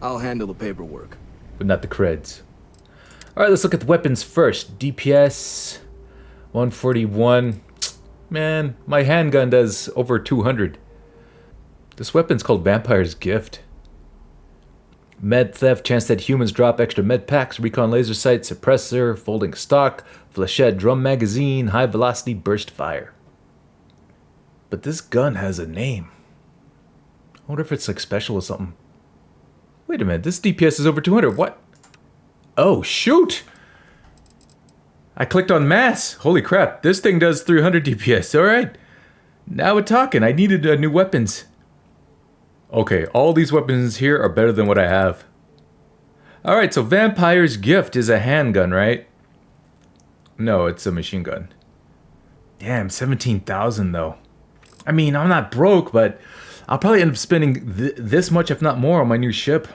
I'll handle the paperwork. But not the creds. Alright, let's look at the weapons first. DPS 141. Man, my handgun does over 200. This weapon's called Vampire's Gift. Med theft, chance that humans drop extra med packs, recon laser sight, suppressor, folding stock, flechette drum magazine, high velocity burst fire. But this gun has a name. I wonder if it's like special or something. Wait a minute, this DPS is over 200. What? Oh, shoot! I clicked on mass. Holy crap, this thing does 300 DPS. Alright. Now we're talking. I needed new weapons. Okay, all these weapons here are better than what I have. Alright, so Vampire's Gift is a handgun, right? No, it's a machine gun. Damn, 17,000 though. I mean, I'm not broke, but I'll probably end up spending this much, if not more, on my new ship.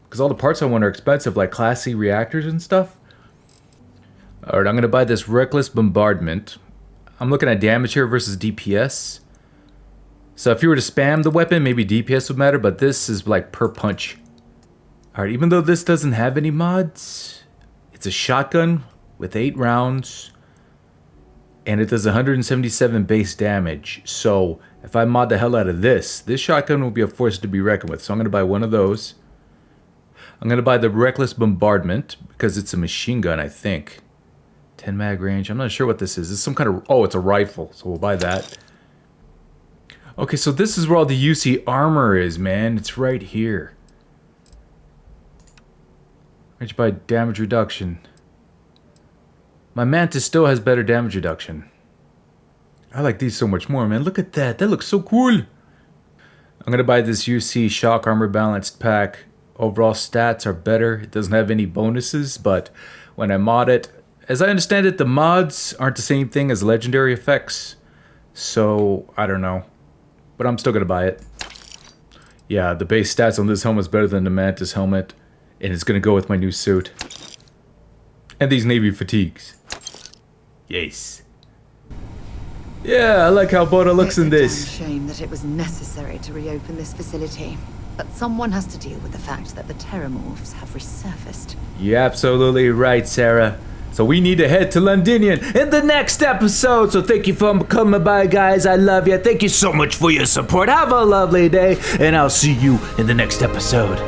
Because all the parts I want are expensive, like Class C reactors and stuff. Alright, I'm going to buy this Reckless Bombardment. I'm looking at damage here versus DPS. So if you were to spam the weapon, maybe DPS would matter, but this is like per punch. Alright, even though this doesn't have any mods, it's a shotgun with 8 rounds. And it does 177 base damage. So if I mod the hell out of this shotgun will be a force to be reckoned with. So I'm going to buy one of those. I'm gonna buy the Reckless Bombardment because it's a machine gun, I think. 10 mag range. I'm not sure what this is. It's some kind of... Oh, it's a rifle. So we'll buy that. Okay, so this is where all the UC armor is, man. It's right here. Why'd you buy damage reduction? My Mantis still has better damage reduction. I like these so much more, man. Look at that. That looks so cool. I'm gonna buy this UC shock armor balanced pack. Overall stats are better. It doesn't have any bonuses, but when I mod it, as I understand it, the mods aren't the same thing as legendary effects. So, I don't know. But I'm still gonna buy it. Yeah, the base stats on this helmet is better than the Mantis helmet. And it's gonna go with my new suit. And these navy fatigues. Yes. Yeah, I like how Boda looks in this. It's a damn shame that it was necessary to reopen this facility. But someone has to deal with the fact that the Terramorphs have resurfaced. You're absolutely right, Sarah. So we need to head to Londinium in the next episode. So thank you for coming by, guys. I love you. Thank you so much for your support. Have a lovely day. And I'll see you in the next episode.